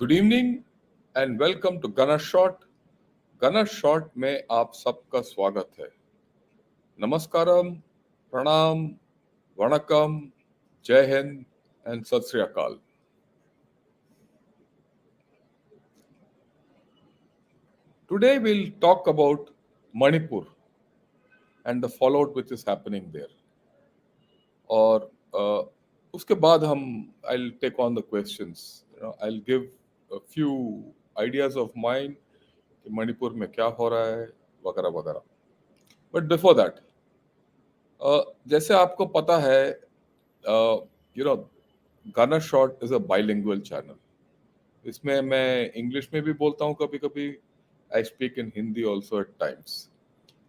Good evening and welcome to gunner shot. Gunner shot में आप सबका स्वागत है। नमस्कारम, प्रणाम, वणकम, जय हिंद एंड सत श्री अकाल। Today we'll talk about Manipur and the fallout which is happening there. और उसके बाद हम I'll take on the questions. I'll give a few ideas of mine कि मणिपुर में क्या हो रहा है वगैरह वगैरह। बट बिफोर दैट, जैसे आपको पता है, यू नो गाना shot is a bilingual channel. इसमें मैं इंग्लिश में भी बोलता हूँ कभी कभी। I speak in Hindi also eight times,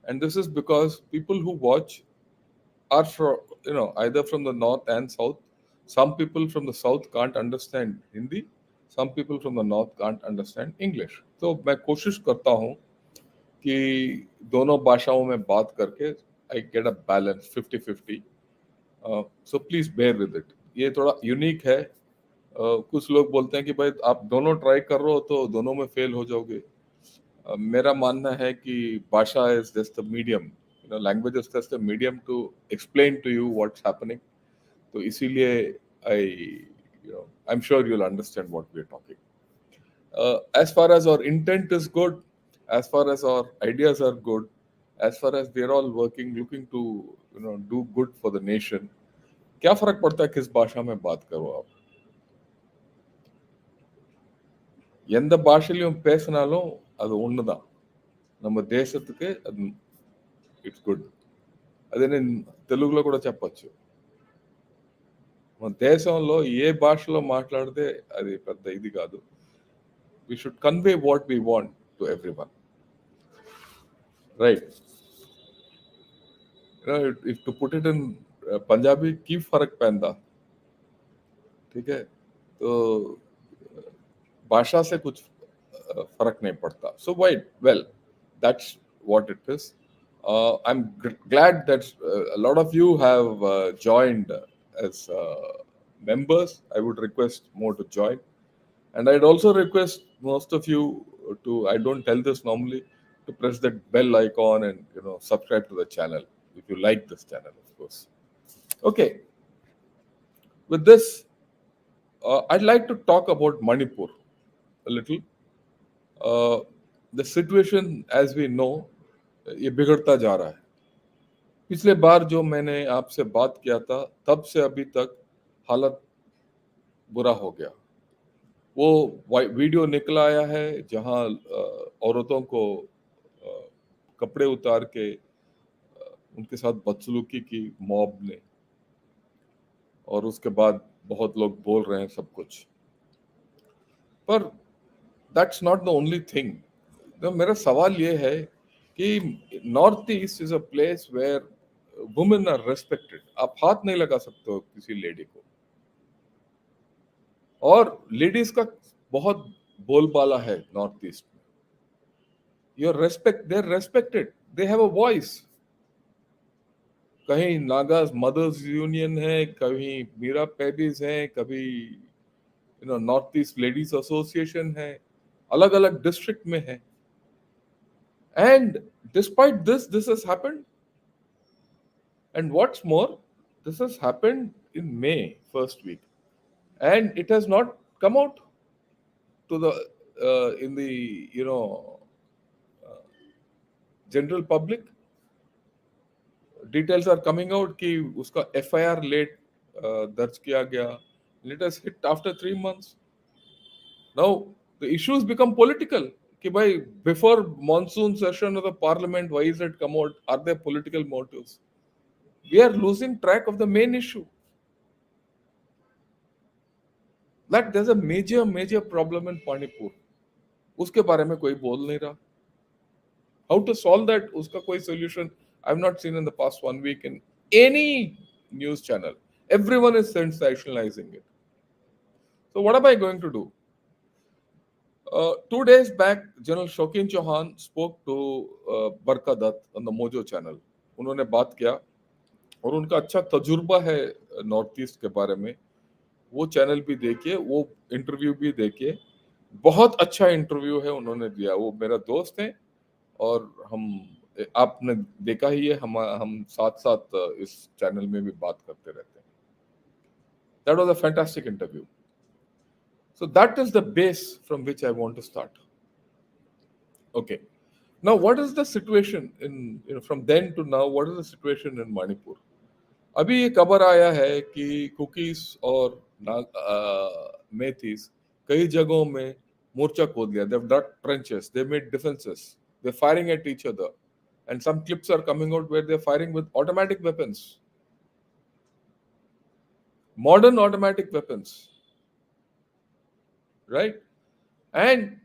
and this is because people who watch are from, either from the north and south. Some people from the south can't understand Hindi. Some people from the north can't understand English. तो मैं कोशिश करता हूँ कि दोनों भाषाओं में बात करके I get a balance 50-50। So please bear with it. ये थोड़ा यूनिक है। कुछ लोग बोलते हैं कि भाई आप दोनों ट्राई कर रहे हो तो दोनों में फेल हो जाओगे। मेरा मानना है कि भाषा is just a medium, language is just a medium to explain to you what's happening. तो इसीलिए I I am sure you will understand what we are talking. As far as our intent is good, as far as our ideas are good, as far as we are all working, looking to do good for the nation, क्या फर्क पड़ता है किस भाषा में बात करो आप? எந்த பாஷையிலும் பேசினாலும் அது ஒண்ணுதான். நம்ம దేశத்துக்கு అది ఇట్స్ గుడ్. అదే నేను తెలుగులో కూడా చెప్పొచ్చు. మన దేశంలో ఏ భాషలో మాట్లాడితే అది పెద్ద ఇది కాదు. We should convey what we want to everyone. Right. If to put it in Punjabi की फर्क पैंदा, ठीक है? तो भाषा से कुछ फर्क नहीं पड़ता. So why? Well, that's what it is. I'm glad that a lot of you have joined as members. I would request more to join, and I'd also request most of you to. I don't tell this normally, to press that bell icon and subscribe to the channel if you like this channel, of course. Okay, with this, I'd like to talk about Manipur a little. The situation, as we know, ये बिगड़ता जा रहा है। पिछले बार जो मैंने आपसे बात किया था, तब से अभी तक हालत बुरा हो गया। वो वीडियो निकल आया है जहां औरतों को कपड़े उतार के उनके साथ बदसलूकी की मॉब ने, और उसके बाद बहुत लोग बोल रहे हैं सब कुछ। पर that's not the only thing. तो मेरा सवाल ये है कि North East is a place where women are respected. आप हाथ नहीं लगा सकते हो किसी लेडी को, और लेडीज का बहुत बोलबाला है नॉर्थ ईस्ट में। Your respect, they are respected, they have a voice. कहीं नागाज मदर्स यूनियन है, कहीं मीरा पैबीज है, कभी नॉर्थ ईस्ट लेडीज एसोसिएशन है, अलग अलग डिस्ट्रिक्ट में है। And despite this, this has happened. And what's more, this has happened in May first week, and it has not come out to the in the general public. Details are coming out कि उसका FIR late दर्ज किया गया. Let us hit after 3 months. Now the issues become political. कि भाई before monsoon session of the parliament, why is it come out? Are there political motives? We are losing track of the main issue. That there's a major problem in Manipur. उसके बारे में कोई बोल नहीं रहा. How to solve that? उसका कोई solution I've not seen in the past 1 week in any news channel. Everyone is sensationalizing it. So what am I going to do? 2 days back, General Shokin Chauhan spoke to Barka Dutt on the Mojo channel. उन्होंने बात किया, और उनका अच्छा तजुर्बा है North east के बारे में। वो चैनल भी देखिए, वो इंटरव्यू भी देखिए। बहुत अच्छा इंटरव्यू है उन्होंने दिया, वो मेरा दोस्त है। और हम, आपने देखा ही है, हम साथ साथ इस चैनल में भी बात करते रहते हैं। That was a fantastic interview. So that is the base from which I want to start. Okay, now what is the situation in, from then to now, what is the situation in Manipur? अभी ये खबर आया है कि cookies और मेथीस कई जगहों में मोर्चा खोद लिया। They've dug trenches, they made defenses, they're firing at each other, and some clips are coming out where they're firing with automatic weapons, modern automatic weapons, right? And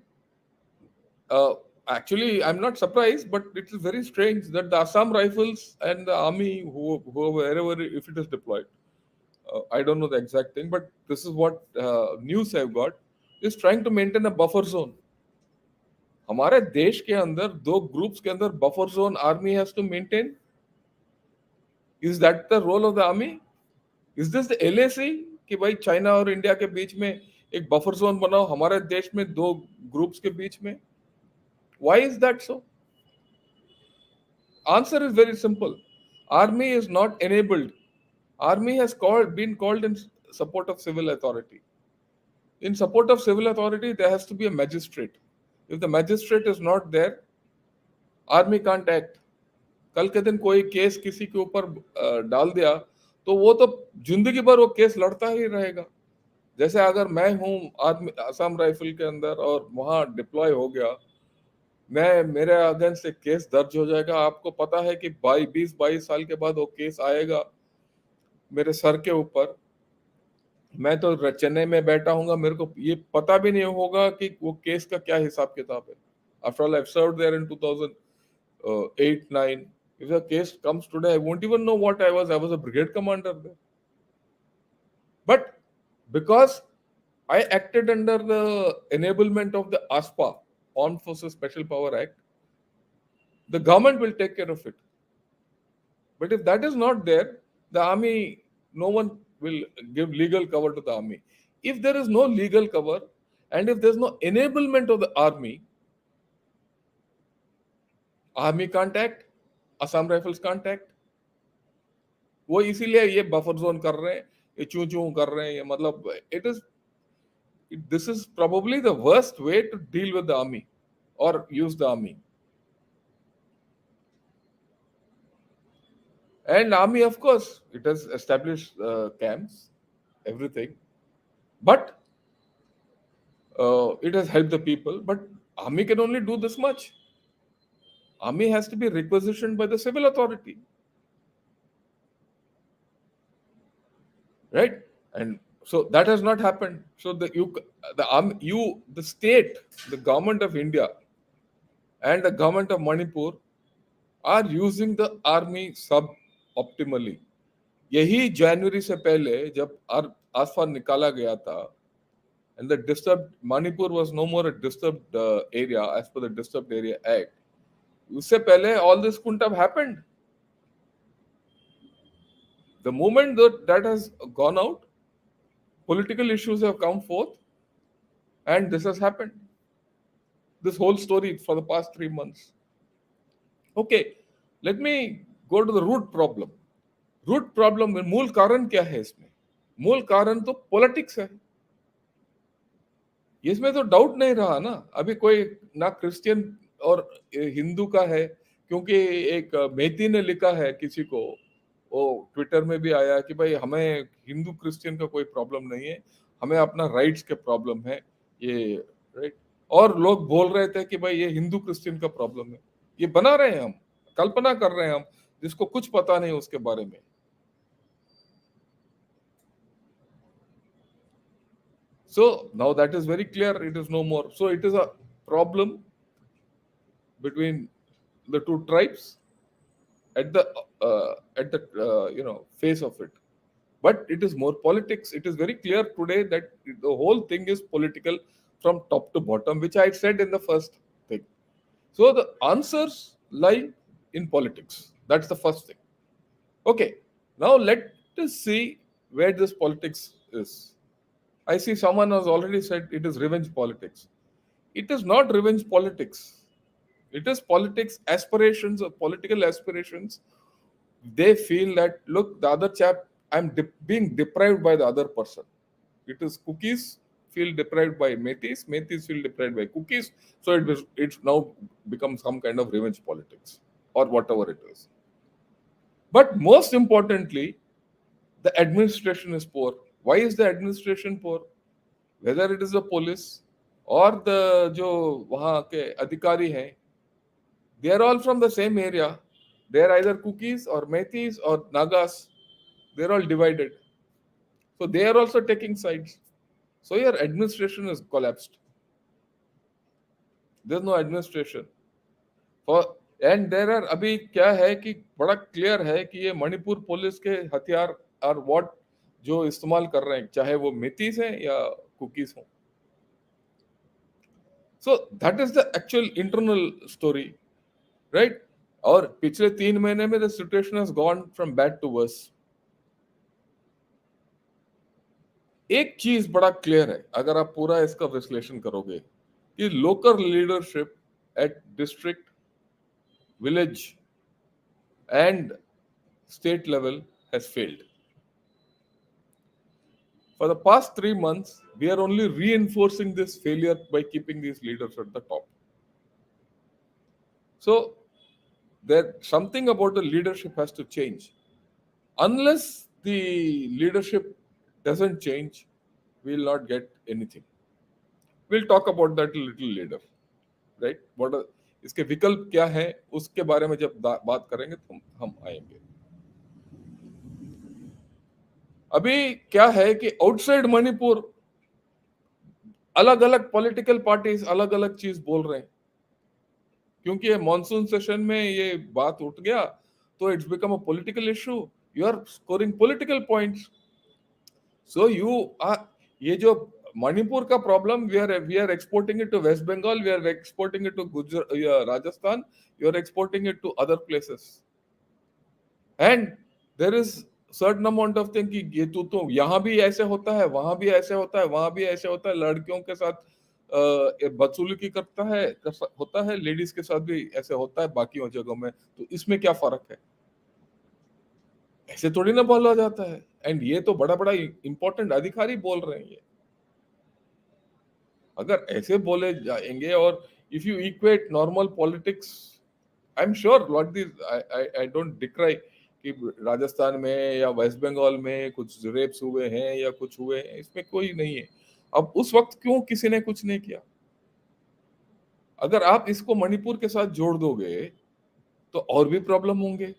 uh, actually, I'm not surprised, but it is very strange that the Assam Rifles and the army, who wherever if it is deployed, I don't know the exact thing, but this is what news I've got, is trying to maintain a buffer zone. हमारे देश के अंदर दो groups के अंदर buffer zone army has to maintain. Is that the role of the army? Is this the LAC कि भाई China और इंडिया के बीच में एक बफर जोन बनाओ, हमारे देश में दो ग्रुप्स के बीच में? Why is that so? Answer is very simple. Army is not enabled. Army has been called in support of civil authority. In support of civil authority, there has to be a magistrate. If the magistrate is not there, army can't act. कल के दिन कोई case किसी के ऊपर डाल दिया तो वो तो जिंदगी भर वो केस लड़ता ही रहेगा। जैसे अगर मैं हूं आर्मी असम राइफल के अंदर और वहां डिप्लॉय हो गया, मैं मेरे अगेंस्ट एक केस दर्ज हो जाएगा, आपको पता है कि 20-22 साल के बाद वो केस आएगा मेरे सर के ऊपर। मैं तो चेन्नई में बैठा हूँ, मेरे को ये पता भी नहीं होगा कि वो केस का क्या हिसाब किताब है। After all I have served there in 2008-9। if the case comes today, I won't even know what I was. I was a brigade commander there, but because I acted under the enablement of the ASPA, Armed Forces Special Power Act, the government will take care of it. But if that is not there, the army, no one will give legal cover to the army. If there is no legal cover and if there's no enablement of the army can't act, Assam Rifles can't act. वो इसीलिए ये buffer zone कर रहे हैं, ये चू चू कर रहे हैं, ये मतलब it is, this is probably the worst way to deal with the army or use the army. And army, of course, it has established camps, everything, but it has helped the people. But army can only do this much. Army has to be requisitioned by the civil authority, right? And so that has not happened. So the state, the government of India, and the government of Manipur are using the army sub optimally. यही जनवरी से पहले जब आसफा निकाला गया था, and the disturbed Manipur was no more a disturbed area as per the Disturbed Area Act. उससे पहले all this couldn't have happened. The moment that has gone out, political issues have come forth, and this has happened. This whole story for the past 3 months. Okay, let me go to the root problem. Root problem में मूल कारण क्या है? इसमें मूल कारण तो politics है, इसमें तो डाउट नहीं रहा ना। अभी कोई ना क्रिश्चियन और हिंदू का है, क्योंकि एक मेथी ने लिखा है किसी को, वो ट्विटर में भी आया कि भाई हमें हिंदू क्रिश्चियन का कोई प्रॉब्लम नहीं है, हमें अपना राइट्स के प्रॉब्लम है ये, राइट। और लोग बोल रहे थे कि भाई ये हिंदू क्रिश्चियन का प्रॉब्लम है। ये बना रहे हैं हम, कल्पना कर रहे हैं हम, जिसको कुछ पता नहीं उसके बारे में। So now that is very clear, it is no more. So it is a problem between the two tribes at the face of it. But it is more politics. It is very clear today that the whole thing is political from top to bottom, which I said in the first thing. So the answers lie in politics. That's the first thing. Okay, now let us see where this politics is. I see someone has already said it is revenge politics. It is not revenge politics. It is politics aspirations or political aspirations. They feel that, look, the other chap, being deprived by the other person. It is cookies feel deprived by metis, metis feel deprived by cookies. So it's now becomes some kind of revenge politics or whatever it is. But most importantly, the administration is poor. Why is the administration poor? Whether it is the police or the जो वहाँ के अधिकारी हैं, they are all from the same area. They are either cookies or metis or nagas. They are all divided. So they are also taking sides. So your administration is collapsed. There's no administration. For and there are अभी क्या है कि बड़ा clear है कि ये Manipur police के हथियार और व्हाट जो इस्तेमाल कर रहे हैं, चाहे वो मेथीस हैं या कुकीज हों. So that is the actual internal story, right. और पिछले 3 महीने में the situation has gone from bad to worse. एक चीज बड़ा क्लियर है अगर आप पूरा इसका विश्लेषण करोगे कि local leadership at district, village and state level has failed. For the past 3 months, we are only reinforcing this failure by keeping these leaders at the top. So, there something about the leadership has to change. Unless the leadership doesn't change, we will not get anything. We'll talk about that a little later, right? What are, इसके विकल्प क्या है उसके बारे में जब बात करेंगे तो हम आएंगे. अभी क्या है कि आउटसाइड मणिपुर अलग अलग पॉलिटिकल पार्टीज अलग अलग चीज बोल रहे हैं, क्योंकि ये मॉनसून सेशन में ये बात उठ गया तो it's become a political issue. You are scoring political points. So ये जो मणिपुर का problem, we are exporting it to West Bengal, we are exporting it to Gujarat, Rajasthan, you are exporting it to other places. And there is certain amount of thing कि ये तो यहाँ भी ऐसे होता है, वहां भी ऐसे होता है, वहां भी ऐसे होता है, लड़कियों के साथ बदसलूकी करता है होता है, लेडीज के साथ भी ऐसे होता है बाकी जगहों में, तो इसमें क्या फर्क है? ऐसे थोड़ी ना बोला जाता है. एंड ये तो बड़ा बड़ा इंपॉर्टेंट अधिकारी बोल रहे हैं. ये अगर ऐसे बोले जाएंगे और if you equate normal politics, I am sure what this, I don't decry कि राजस्थान में या वेस्ट बंगाल में कुछ रेप्स हुए हैं या कुछ हुए हैं, इसमें कोई नहीं है. अब उस वक्त क्यों किसी ने कुछ नहीं किया? अगर आप इसको मणिपुर के साथ जोड़ दोगे तो और भी प्रॉब्लम होंगे.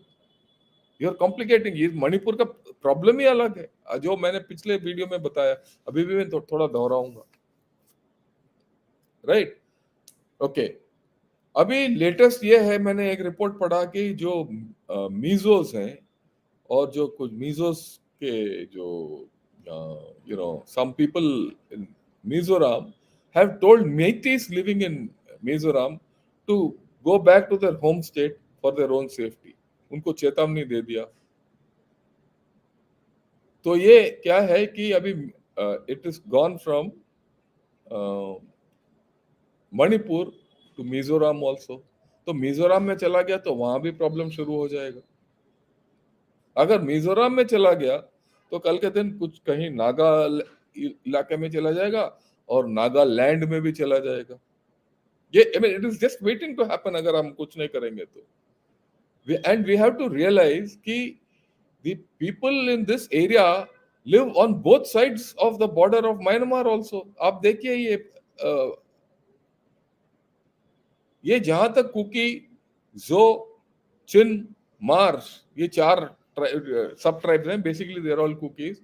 You are complicating. ये मणिपुर का प्रॉब्लम ही अलग है, जो मैंने पिछले वीडियो में बताया, अभी भी मैं थोड़ा दोहराऊंगा, राइट. ओके, अभी लेटेस्ट ये है, मैंने एक रिपोर्ट पढ़ा कि जो मीजोस हैं और जो कुछ मीजोस के जो some people in Mizoram have told Meiteis living in Mizoram to go back to their home state for their own safety. उनको चेतावनी दे दिया. तो ये क्या है कि अभी it is gone from Manipur to Mizoram also. तो मिजोरम में चला गया तो वहां भी प्रॉब्लम शुरू हो जाएगा. अगर मिजोरम में चला गया तो कल के दिन कुछ कहीं नागा इलाके में चला जाएगा और नागालैंड में भी चला जाएगा. ये it is just waiting to happen अगर हम कुछ नहीं करेंगे तो. And we have to realise कि the people in this area live on both sides of the border of Myanmar also. आप देखिए ये जहां तक कुकी, जो, चिन, मार्स, ये 4 सब ट्राइब्स हैं. Basically they are all Kukis.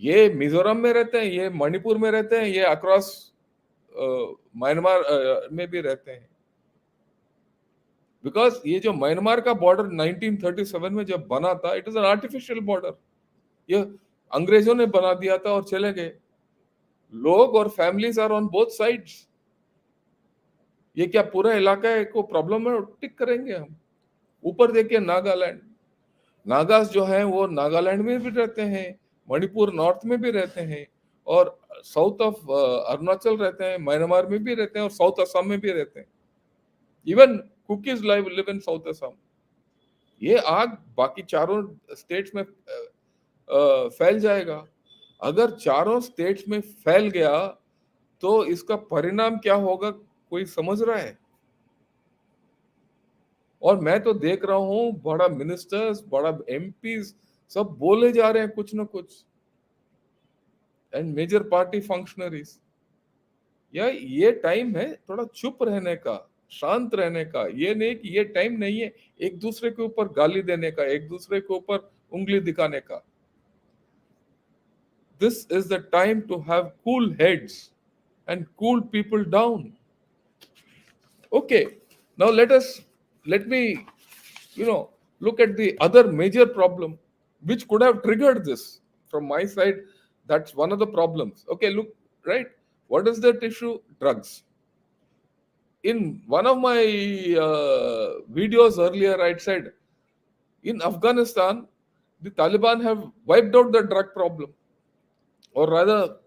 ये मिजोरम में रहते हैं, ये मणिपुर में रहते हैं, ये अक्रॉस म्यांमार में भी रहते हैं. बिकॉज ये जो म्यांमार का बॉर्डर 1937 में जब बना था, it is an artificial border. ये अंग्रेजों ने बना दिया था और चले गए. लोग और families are on both sides. ये क्या पूरा इलाका को प्रॉब्लम में टिक करेंगे हम? ऊपर देखिए नागालैंड. नागास जो है वो नागालैंड में भी रहते हैं, मणिपुर नॉर्थ में भी रहते हैं, और साउथ ऑफ अरुणाचल रहते हैं, म्यांमार में भी रहते हैं और साउथ असम में भी रहते हैं. Even cookies live in south Assam. ये आग बाकी चारों स्टेट्स में फैल जाएगा. अगर चारों स्टेट्स में फैल गया तो इसका परिणाम क्या होगा, कोई समझ रहा है? और मैं तो देख रहा हूं बड़ा मिनिस्टर्स, बड़ा एमपीज सब बोले जा रहे हैं कुछ ना कुछ, एंड मेजर पार्टी फंक्शनरीज. यार ये टाइम है थोड़ा चुप रहने का, शांत रहने का. ये नहीं कि ये टाइम नहीं है एक दूसरे के ऊपर गाली देने का, एक दूसरे के ऊपर उंगली दिखाने का. This is the time to have cool heads and cool people down. Okay, now let me, look at the other major problem which could have triggered this. From my side, that's one of the problems. Okay, look, right? What is that issue? Drugs. In one of my videos earlier, I said in Afghanistan, the Taliban have wiped out the drug problem, or rather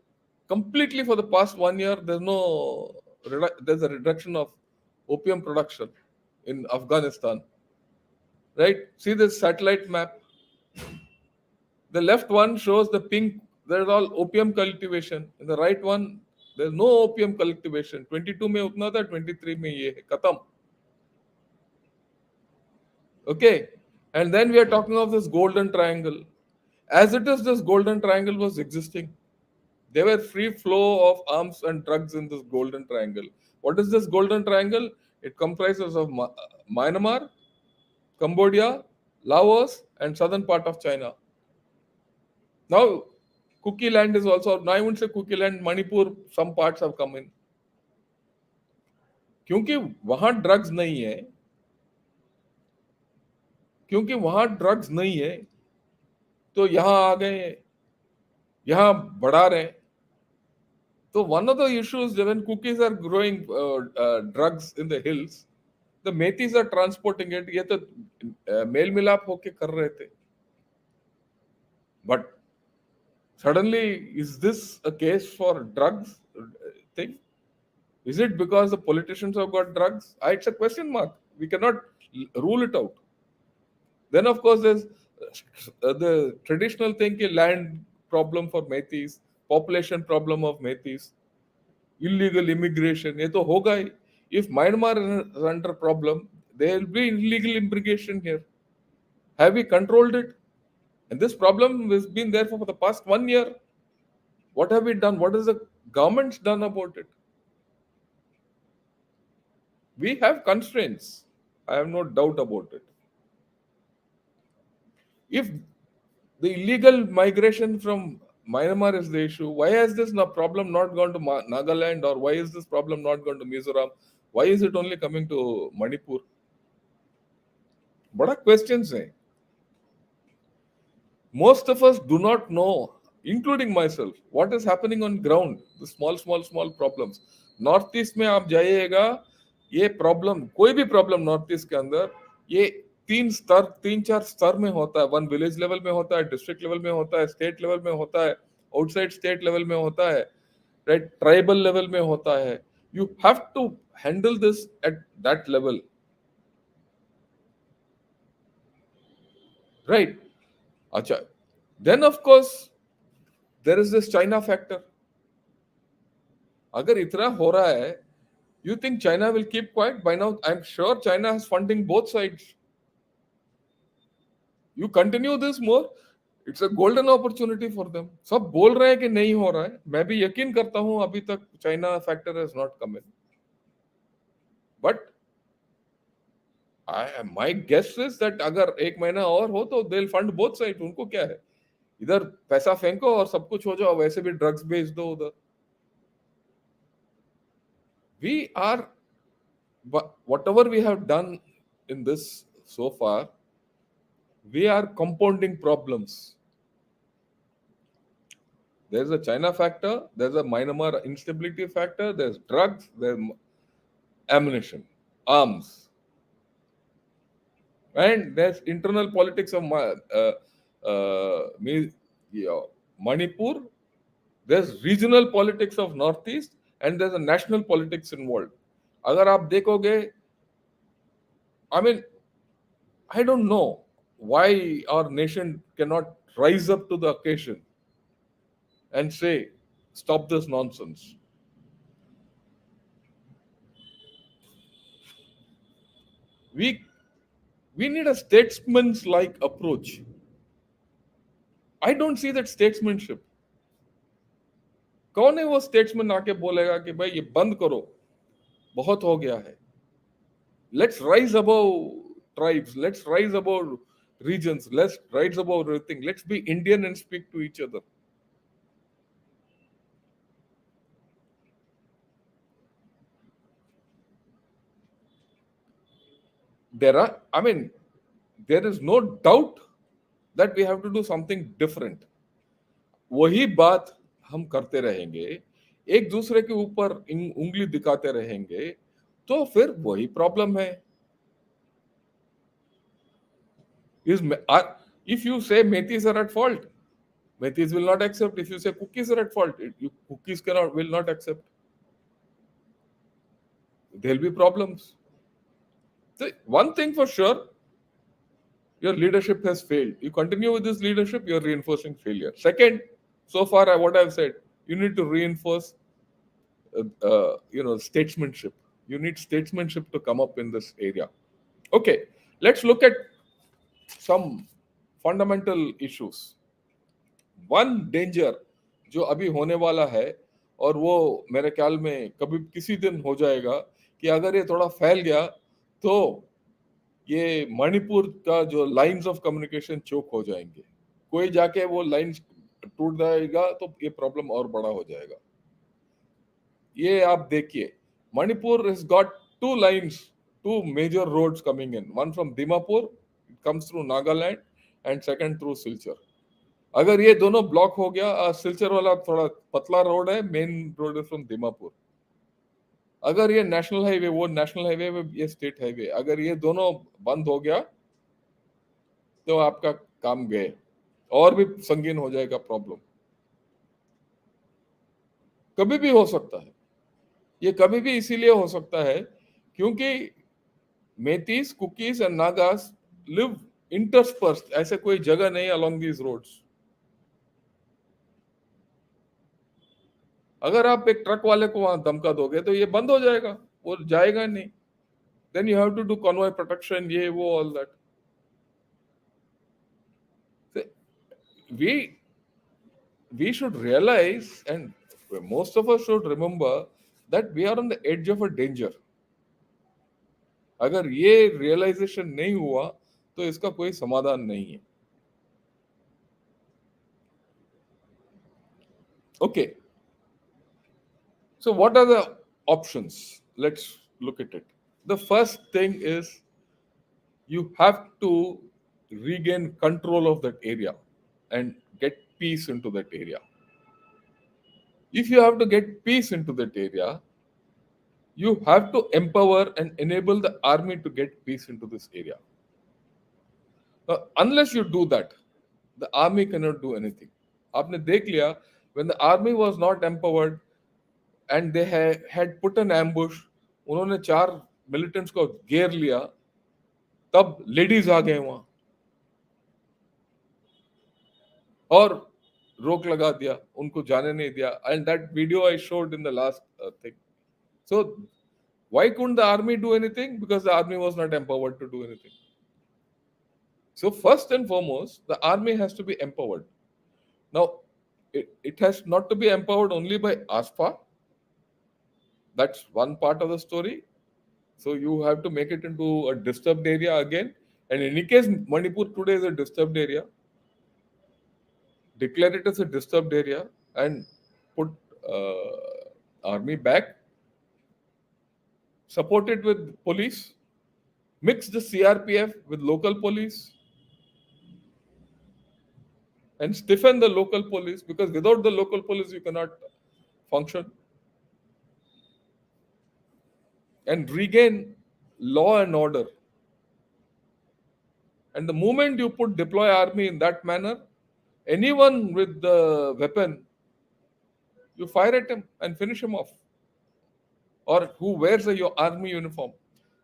completely. For the past 1 year there's a reduction of opium production in Afghanistan. Right, see this satellite map. The left one shows the pink, there's all opium cultivation. In the right one there's no opium cultivation. 22 में उतना था, 23 में ये है खत्म. Okay, and then we are talking of this golden triangle. As it is, this golden triangle was existing. There were free flow of arms and drugs in this golden triangle. What is this golden triangle? It comprises of Myanmar, Cambodia, Laos, and southern part of China. Now, Cookie Land is also. Now I wouldn't say Cookie Land. Manipur, some parts have come in. क्योंकि वहां drugs नहीं है, क्योंकि वहां drugs नहीं है, तो यहां आ गए, यहां बढ़ा रहे हैं. So one of the issues when cookies are growing drugs in the hills, the Metis are transporting it. ये तो मेल मिलाप होके कर रहे थे. But suddenly, is this a case for drugs thing? Is it because the politicians have got drugs? It's a question mark. We cannot rule it out. Then of course there's the traditional thing, land problem for Metis, population problem of Metis, illegal immigration. ये तो होगा ही. If Myanmar is under problem, there will be illegal immigration here. Have we controlled it? And this problem has been there for the past 1 year. What have we done? What has the government done about it? We have constraints. I have no doubt about it. If the illegal migration from Myanmar is the issue, why has this problem not gone to Nagaland, or why is this problem not gone to Mizoram? Why is it only coming to Manipur? बड़ा questions है. Most of us do not know, including myself, what is happening on ground. The small problems. North East में आप जाइएगा, ये problem, कोई भी problem north east के अंदर, ये तीन चार स्तर में होता है. वन विलेज लेवल में होता है, डिस्ट्रिक्ट लेवल में होता है, स्टेट लेवल में होता है, आउटसाइड स्टेट लेवल में होता है, राइट, ट्राइबल लेवल में होता है. You have to handle this at that level, right. अच्छा, then of course there is this China factor. अगर इतना हो रहा है, you think China will keep quiet? By now I'm sure China has funding both sides. You continue this more, it's a golden opportunity for them. सब बोल रहे हैं कि नहीं हो रहा है, मैं भी यकीन करता हूं अभी तक China factor has not come in. But my guess is that अगर एक महीना और हो तो they'll fund both sides. उनको क्या है, इधर पैसा फेंको और सब कुछ हो जाओ, वैसे भी ड्रग्स बेच दो उधर. We are, whatever we have done in this so far, we are compounding problems. There's a China factor, there's a Myanmar instability factor, there's drugs, there's ammunition, arms, and there's internal politics of Manipur, There's regional politics of Northeast and there's a national politics involved. अगर आप देखोगे, I mean, I don't know why our nation cannot rise up to the occasion and say, stop this nonsense. We we need a statesman's like approach. I don't see that statesmanship. कौन है वो statesman आके बोलेगा कि भाई ये बंद करो, बहुत हो गया है. Let's rise above tribes. Let's rise above regions. Let's rise above everything. Let's be Indian and speak to each other. I mean, there is no doubt that we have to do something different. वही बात हम करते रहेंगे, एक दूसरे के ऊपर उंगली दिखाते रहेंगे, तो फिर वही प्रॉब्लम है. If you say Metis are at fault, Metis will not accept. If you say cookies are at fault, cookies will not accept. There'll be problems. So one thing for sure, your leadership has failed. You continue with this leadership, you're reinforcing failure. Second, so far what I've said, you need to reinforce, statesmanship. You need statesmanship to come up in this area. Okay, let's look at some fundamental issues. One danger जो अभी होने वाला है, और वो मेरे ख्याल में कभी किसी दिन हो जाएगा, कि अगर ये थोड़ा फैल गया तो ये मणिपुर का जो लाइंस ऑफ कम्युनिकेशन चोक हो जाएंगे. कोई जाके वो लाइन टूट जाएगा तो ये प्रॉब्लम और बड़ा हो जाएगा. ये आप देखिए, Manipur has got two lines, two major roads coming in. One from Dimapur, it comes through Nagaland, and second through Silchar. अगर ये दोनों ब्लॉक हो गया, सिलचर वाला थोड़ा पतला रोड है, मेन रोड है फ्रॉम दिमापुर. अगर ये नेशनल हाईवे, वो नेशनल हाईवे, ये स्टेट हाईवे, अगर ये दोनों बंद हो गया तो आपका काम गए, और भी संगीन हो जाएगा प्रॉब्लम. कभी भी हो सकता है, ये कभी भी इसीलिए हो सकता है क्योंकि मेतीस, कुकीज एंड नागास लिव इंटरस्पर्स्ड. ऐसे कोई जगह नहीं अलोंग दीज रोड्स. अगर आप एक ट्रक वाले को वहां धमका दोगे तो ये बंद हो जाएगा, वो जाएगा नहीं. Then you have to do convoy protection, ये वो all that. we should realize, and most of us should remember, that we are on the edge of a danger. अगर ये रियलाइजेशन नहीं हुआ तो इसका कोई समाधान नहीं है. Okay, so what are the options? Let's look at it. The first thing is you have to regain control of that area and get peace into that area. If you have to get peace into that area, you have to empower and enable the army to get peace into this area. Unless you do that, the army cannot do anything. आपने देख लिया, when the army was not empowered and they had put an ambush, उन्होंने 4 militants को घेर लिया, तब ladies आ गए वहां और रोक लगा दिया, उनको जाने नहीं दिया. And that video I showed in the last thing. So why couldn't the army do anything? Because the army was not empowered to do anything. So first and foremost, the army has to be empowered. Now, it has not to be empowered only by ASPA. That's one part of the story. So you have to make it into a disturbed area again. And in any case, Manipur today is a disturbed area. Declare it as a disturbed area and put army back. Support it with police. Mix the CRPF with local police. And stiffen the local police, because without the local police you cannot function. And regain law and order. And the moment you deploy army in that manner, anyone with the weapon You fire at him and finish him off. Or who wears a your army uniform?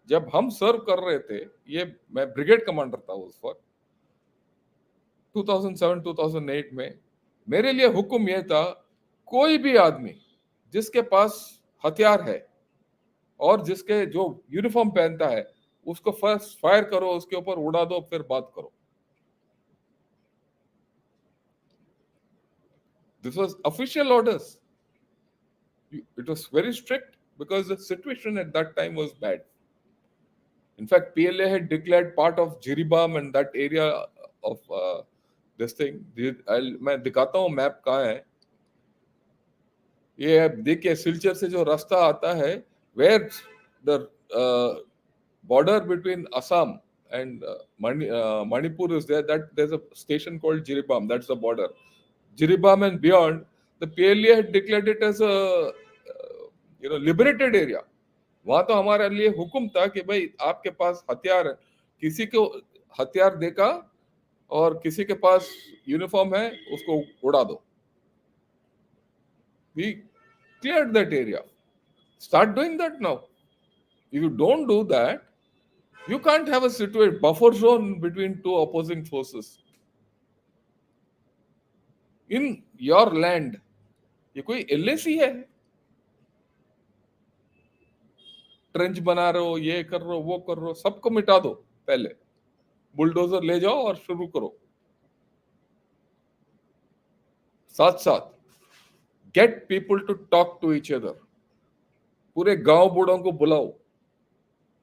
जब हम सर्व कर रहे थे, ये मैं brigade commander था उस वक्त 2007-2008 में, मेरे लिए हुक्म यह था, कोई भी आदमी जिसके पास हथियार है और जिसके जो यूनिफॉर्म पहनता है, उसको फर्स्ट फायर करो, उसके ऊपर उड़ा दो, फिर बात करो. This was official orders. It was very strict because the situation at that time was bad. In fact, PLA had declared part of Jiribam and that area of this thing. मैं दिखाता हूँ मैप कहाँ है. ये आप देखिए, सिलचर से जो रास्ता आता है, where the border between Assam and Manipur is there. That there's a station called Jiribam. That's the border. Jiribam and beyond, the PLA had declared it as a liberated area. वहां तो हमारे लिए हुक्म था कि भाई आपके पास हथियार है, किसी को हथियार देगा और किसी के पास यूनिफॉर्म है उसको उड़ा दो. We cleared that area. Start doing that now. If you don't do that, you can't have a situation buffer zone between two opposing forces in your land. ये कोई LAC है? ट्रेंच बना रहे हो, ये कर रहे हो, वो कर रहे हो, सबको मिटा दो. पहले बुलडोजर ले जाओ और शुरू करो. साथ साथ get people to talk to each other. पूरे गांव बूढ़ों को बुलाओ.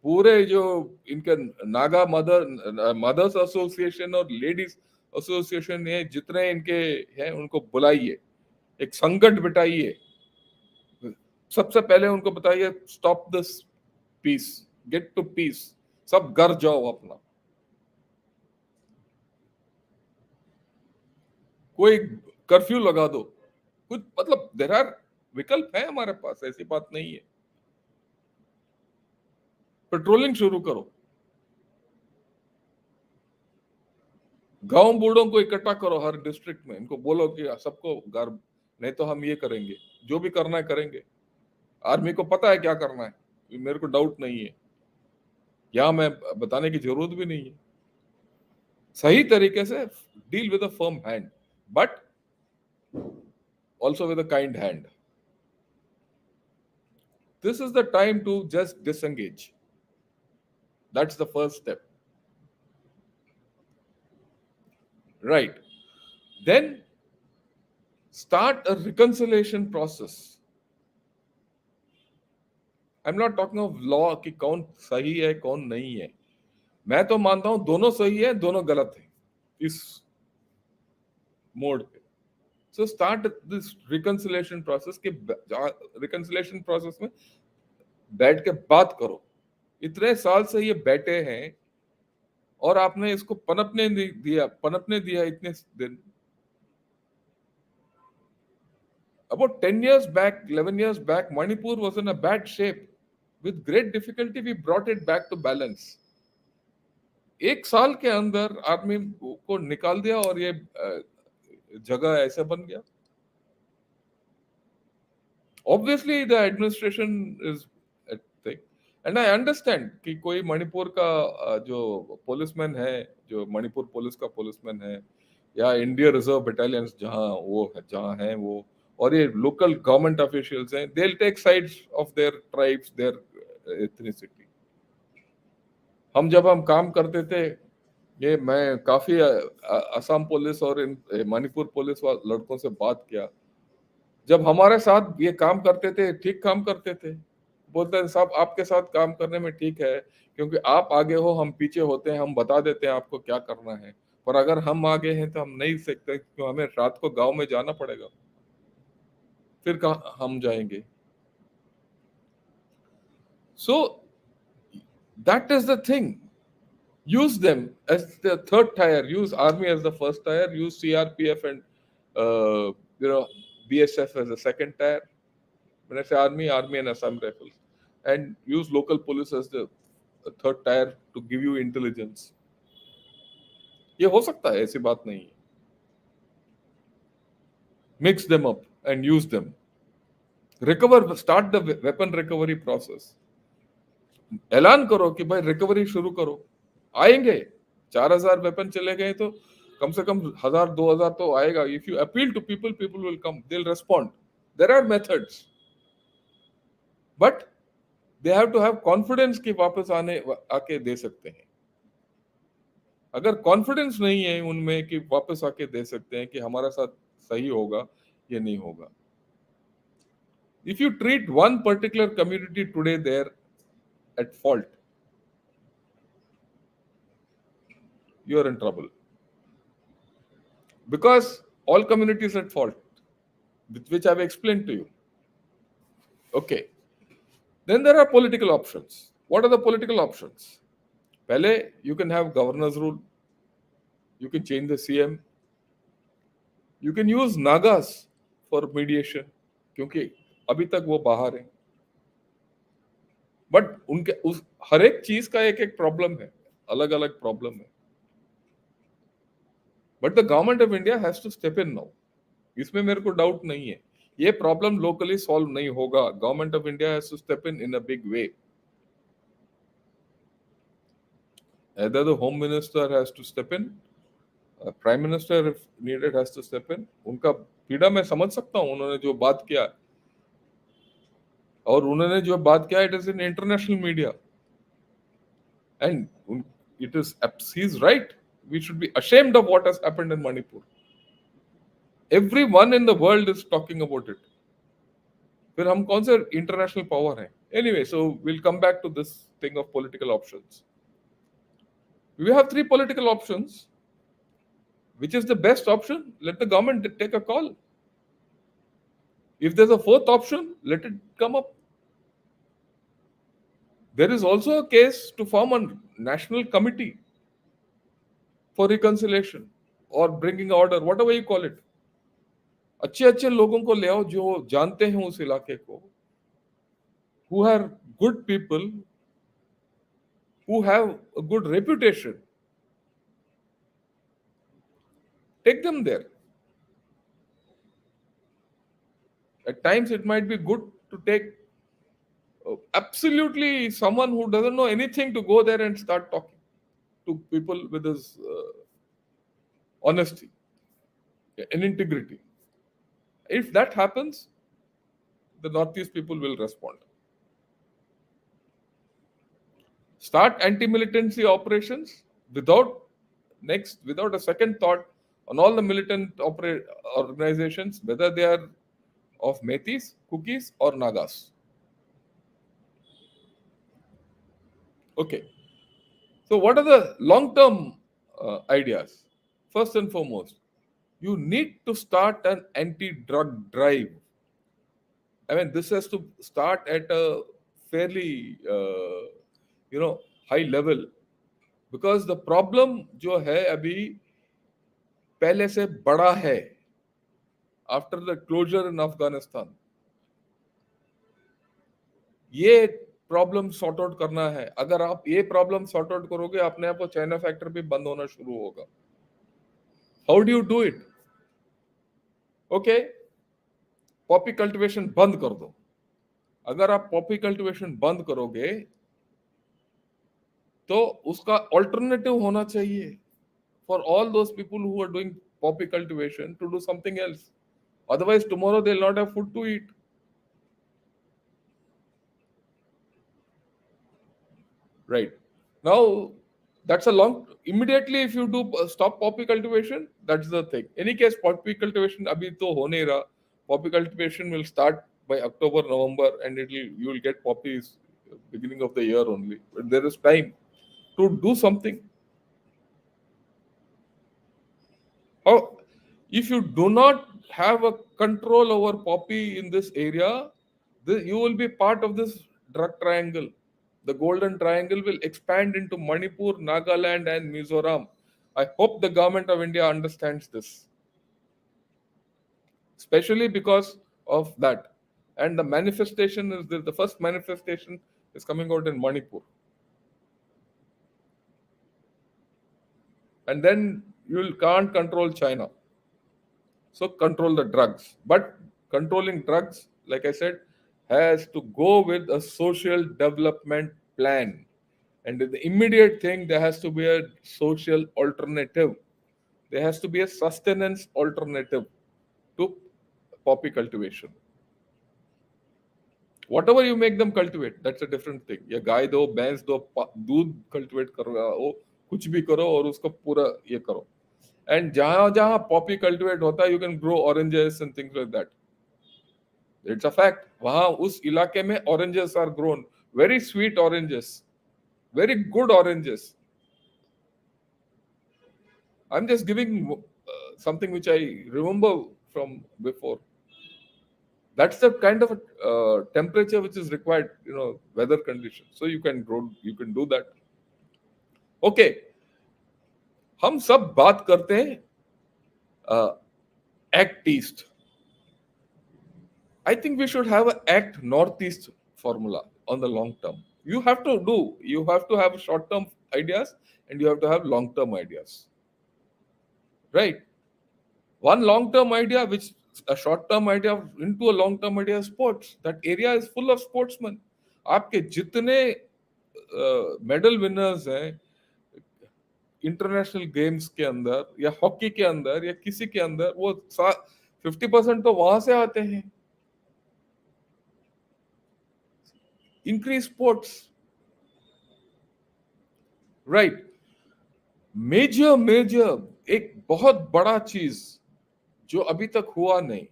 पूरे जो इनके नागा मदर्स एसोसिएशन और लेडीज एसोसिएशन है, जितने इनके हैं, उनको बुलाइए, एक संगठन बिठाइए. सबसे पहले उनको बताइए, stop this peace, get to peace, सब घर जाओ अपना. कोई कर्फ्यू लगा दो, कुछ मतलब देयर आर विकल्प है हमारे पास, ऐसी बात नहीं है. पेट्रोलिंग शुरू करो. गांव बूढ़ों को इकट्ठा करो हर डिस्ट्रिक्ट में, इनको बोलो कि सबको घर, नहीं तो हम ये करेंगे, जो भी करना है करेंगे. आर्मी को पता है क्या करना है, मेरे को डाउट नहीं है, यहां मैं बताने की जरूरत भी नहीं है. सही तरीके से deal with a firm hand, but also with a kind hand. This is the time to just disengage. That's the first step. Right. Then start a reconciliation process. I'm not talking of law कि कौन सही है कौन नहीं है. मैं तो मानता हूं दोनों सही है, दोनों गलत है इस मोड पे. So start this reconciliation process के reconciliation process में बैठ के बात करो. इतने साल से ये बैठे हैं और आपने इसको पनपने दिया इतने दिन. About 10 years back, 11 years back, Manipur was in a bad shape. With great difficulty, we brought it back to balance. एक साल के अंदर आर्मी को निकाल दिया और ये जगह ऐसे बन गया. Obviously, the administration is a thing. And I understand कि कोई मणिपुर का जो पुलिसमैन है, जो मणिपुर पुलिस का पुलिसमैन है, या इंडिया रिजर्व बटालियंस जहाँ हैं वो, और ये लोकल गवर्नमेंट ऑफिशियल्स हैं, they will take sides of their tribes, their ethnicity. जब हम काम करते थे, ये मैं काफी असम पुलिस और मणिपुर पुलिस लड़कों से बात किया. जब हमारे साथ ये काम करते थे, ठीक काम करते थे. बोलते हैं साहब आपके साथ काम करने में ठीक है, क्योंकि आप आगे हो, हम पीछे होते हैं, हम बता देते हैं आपको क्या करना है. पर अगर हम आगे हैं तो हम नहीं सकते, क्यों, हमें रात को गांव में जाना पड़ेगा, फिर कहाँ हम जाएंगे. सो that is the thing. use them as the third tier, use army as the first tier, use CRPF and BSF as the second tier. When I say army and Assam rifles, and use local police as the third tier to give you intelligence. ये हो सकता है, ऐसी बात नहीं है. Mix them up and use them. Recover, start the weapon recovery process. ऐलान करो कि भाई रिकवरी शुरू करो. आएंगे 4,000 वेपन चले गए तो कम से कम 1,000 2,000 तो आएगा. If you appeal to people, people will come, they will respond. There are methods, but they have to have confidence कि वापस आने आके दे सकते हैं. अगर कॉन्फिडेंस नहीं है उनमें कि वापस आके दे सकते हैं, कि हमारा साथ सही होगा, ये नहीं होगा. If you treat one particular community today they're at fault, you are in trouble, because all communities at fault, which I've explained to you. Okay. Then there are political options. What are the political options? Pehle, you can have governor's rule. You can change the CM. You can use Nagas for mediation, क्योंकि अभी तक वो बाहर हैं. But उनके उस हर एक चीज का एक एक प्रॉब्लम है, अलग अलग प्रॉब्लम है. But the government of India has to step in now. इसमें मेरे को डाउट नहीं है. ये प्रॉब्लम लोकली सॉल्व नहीं होगा. Government of India has to step in a big way. Either the home minister has to step in, prime minister if needed has to step in. उनका पीड़ा मैं समझ सकता हूँ. उन्होंने जो बात किया, और उन्होंने जो बात किया, it is in international media, and it is, he's right. We should be ashamed of what has happened in Manipur. Everyone in the world is talking about it. फिर हम कौन से इंटरनेशनल पावर हैं? Anyway, so we'll come back to this thing of political options. We have three political options. Which is the best option? Let the government take a call. If there's a fourth option, let it come up. There is also a case to form a national committee for reconciliation or bringing order, whatever you call it. अच्छे अच्छे लोगों को ले आओ जो जानते हैं उस इलाके को, who are good people, who have a good reputation. Take them there. At times it might be good to take absolutely someone who doesn't know anything to go there and start talking to people with his honesty and integrity. If that happens, the Northeast people will respond. Start anti-militancy operations without a second thought on all the militant organizations, whether they are of Metis, Kukis, or Nagas. Okay. So what are the long-term ideas? First and foremost, you need to start an anti-drug drive. I mean, this has to start at a fairly, high level, because the problem जो है अभी पहले से बड़ा है. After the closure in Afghanistan, ये problem sort out करना है. अगर आप ये प्रॉब्लम सॉर्ट आउट करोगे, अपने आप को चाइना फैक्टर भी बंद होना शुरू होगा. How do you do it? Okay, Poppy cultivation बंद कर दो. अगर आप पॉपी कल्टीवेशन बंद करोगे तो उसका ऑल्टरनेटिव होना चाहिए for all those people who are doing poppy cultivation to do something else. Otherwise, tomorrow they'll not have food to eat. Right. Now, that's a long. Immediately, if you do stop poppy cultivation, that's the thing. Any case, poppy cultivation abhi to ho nahi raha. Poppy cultivation will start by October, November, and you will get poppies beginning of the year only. But there is time to do something. How, if you do not have a control over poppy in this area, you will be part of this drug triangle. The golden triangle will expand into Manipur, Nagaland, and Mizoram. I hope the government of India understands this, especially because of that. And the manifestation is the first manifestation is coming out in Manipur. And then you can't control China. So control the drugs. But controlling drugs, like I said, has to go with a social development plan. And the immediate thing, there has to be a social alternative. There has to be a sustenance alternative to poppy cultivation. Whatever you make them cultivate, that's a different thing. या गाय दो, भैंस दो, दूध cultivate कर रहा हो, कुछ भी करो और उसको पूरा ये करो. एंड जहां जहां पॉपी कल्टिवेट होता है, you can grow oranges and things like that. It's a fact. वहां उस इलाके में oranges are grown, very sweet oranges, very good oranges. I'm just giving something which I remember from before. That's the kind of temperature which is required, weather conditions. So you can grow, you can do that. Okay, हम सब बात करते हैं act east. I think we should have an act northeast formula on the long term. You have to have short term ideas and you have to have long term ideas, right? One long term idea, which a short term idea into a long term idea, is sports. That area is full of sportsmen. आपके जितने medal winners हैं international games के अंदर या hockey के अंदर या किसी के अंदर, वो 50% तो वहां से आते हैं. Increase sports, right. Major major एक बहुत बड़ा चीज जो अभी तक हुआ नहीं,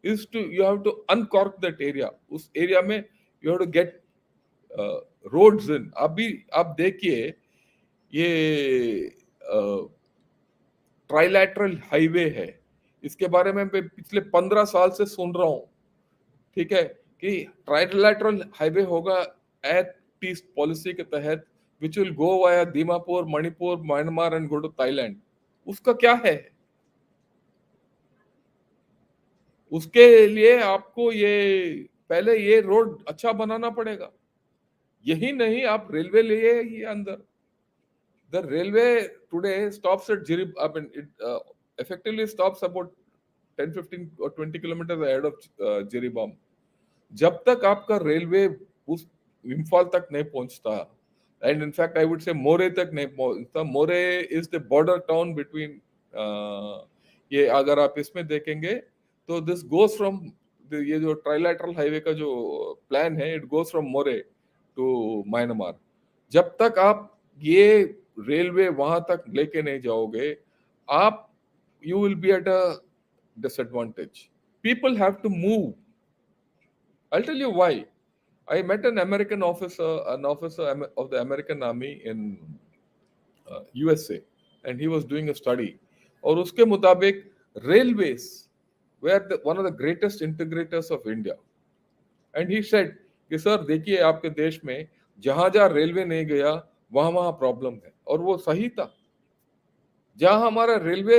is to you have to uncork that area. उस एरिया में you have to get roads in. अभी आप देखिए ये ट्राइलैटरल हाईवे है, इसके बारे में मैं पिछले 15 साल से सुन रहा हूँ, ठीक है, कि ट्राइलैटरल हाईवे होगा एक्ट ईस्ट पॉलिसी के तहत, which will go via Dimapur, Manipur, Myanmar and go to Thailand. उसका क्या है? उसके लिए आपको ये पहले ये रोड अच्छा बनाना पड़ेगा. यही नहीं, आप रेलवे ले ये अंदर. The railway today stops at Jiribam, I mean it effectively stops about 10 15 or 20 kilometers ahead of Jiribam. जब तक आपका रेलवे उस इम्फाल तक नहीं पहुंचता, and in fact I would say मोरे तक नहीं पहुंचता. Moreh is the border town between, ये अगर आप इसमें देखेंगे तो दिस गोज फ्रॉम, ये जो ट्राइलैटरल हाईवे का जो प्लान है, it goes from Moreh to Myanmar. जब तक आप ये रेलवे वहां तक लेके नहीं जाओगे, आप you will be at a disadvantage. People have to move. I'll tell you why. I met an American officer, of the American Army in USA, and he was doing a study. और उसके मुताबिक railways were one of the greatest integrators of India. And he said कि sir देखिए, आपके देश में जहां जहां रेलवे नहीं गया वहां वहां प्रॉब्लम है. और वो सही था. जहां हमारा रेलवे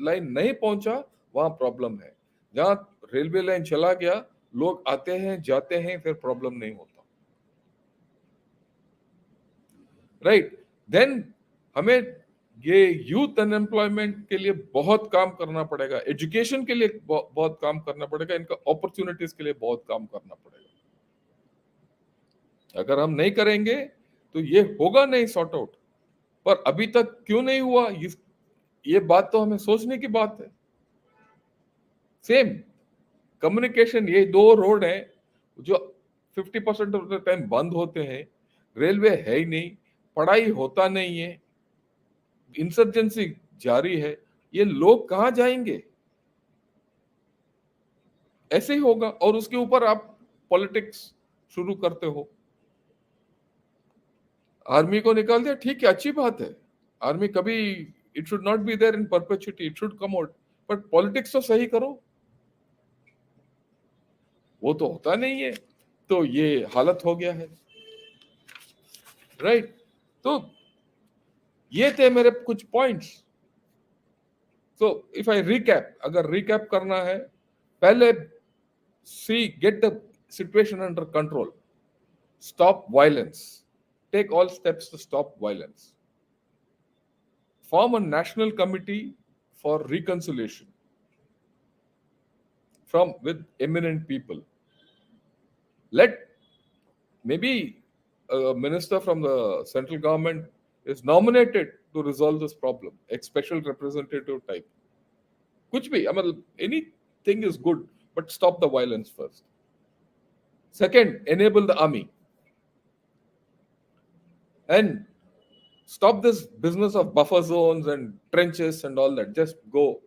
लाइन नहीं पहुंचा वहां प्रॉब्लम है. जहां रेलवे लाइन चला गया, लोग आते हैं जाते हैं, फिर प्रॉब्लम नहीं होता, राइट. देन हमें ये यूथ अनएम्प्लॉयमेंट के लिए बहुत काम करना पड़ेगा, एजुकेशन के लिए बहुत काम करना पड़ेगा, इनका अपॉर्चुनिटीज के लिए बहुत काम करना पड़ेगा. अगर हम नहीं करेंगे तो ये होगा नहीं सॉर्ट आउट. पर अभी तक क्यों नहीं हुआ, ये बात तो हमें सोचने की बात है. सेम कम्युनिकेशन, ये दो रोड हैं जो 50% ऑफ द टाइम बंद होते हैं. रेलवे है ही नहीं, पढ़ाई होता नहीं है, इंसर्जेंसी जारी है. ये लोग कहाँ जाएंगे? ऐसे ही होगा. और उसके ऊपर आप पॉलिटिक्स शुरू करते हो. आर्मी को निकाल दिया, ठीक है, अच्छी बात है. आर्मी कभी, it should not be there in perpetuity, it should come out. But politics तो सही करो. वो तो होता नहीं है, तो ये हालत हो गया है, राइट. तो ये थे मेरे कुछ points. So if I recap, अगर रिकैप करना है, पहले see get the situation under control, stop violence, take all steps to stop violence, form a national committee for reconciliation from with eminent people, Let maybe a minister from the central government is nominated to resolve this problem, a special representative type. Kuch bhi, I mean, anything is good, but stop the violence first. Second, enable the army and stop this business of buffer zones and trenches and all that. Just go.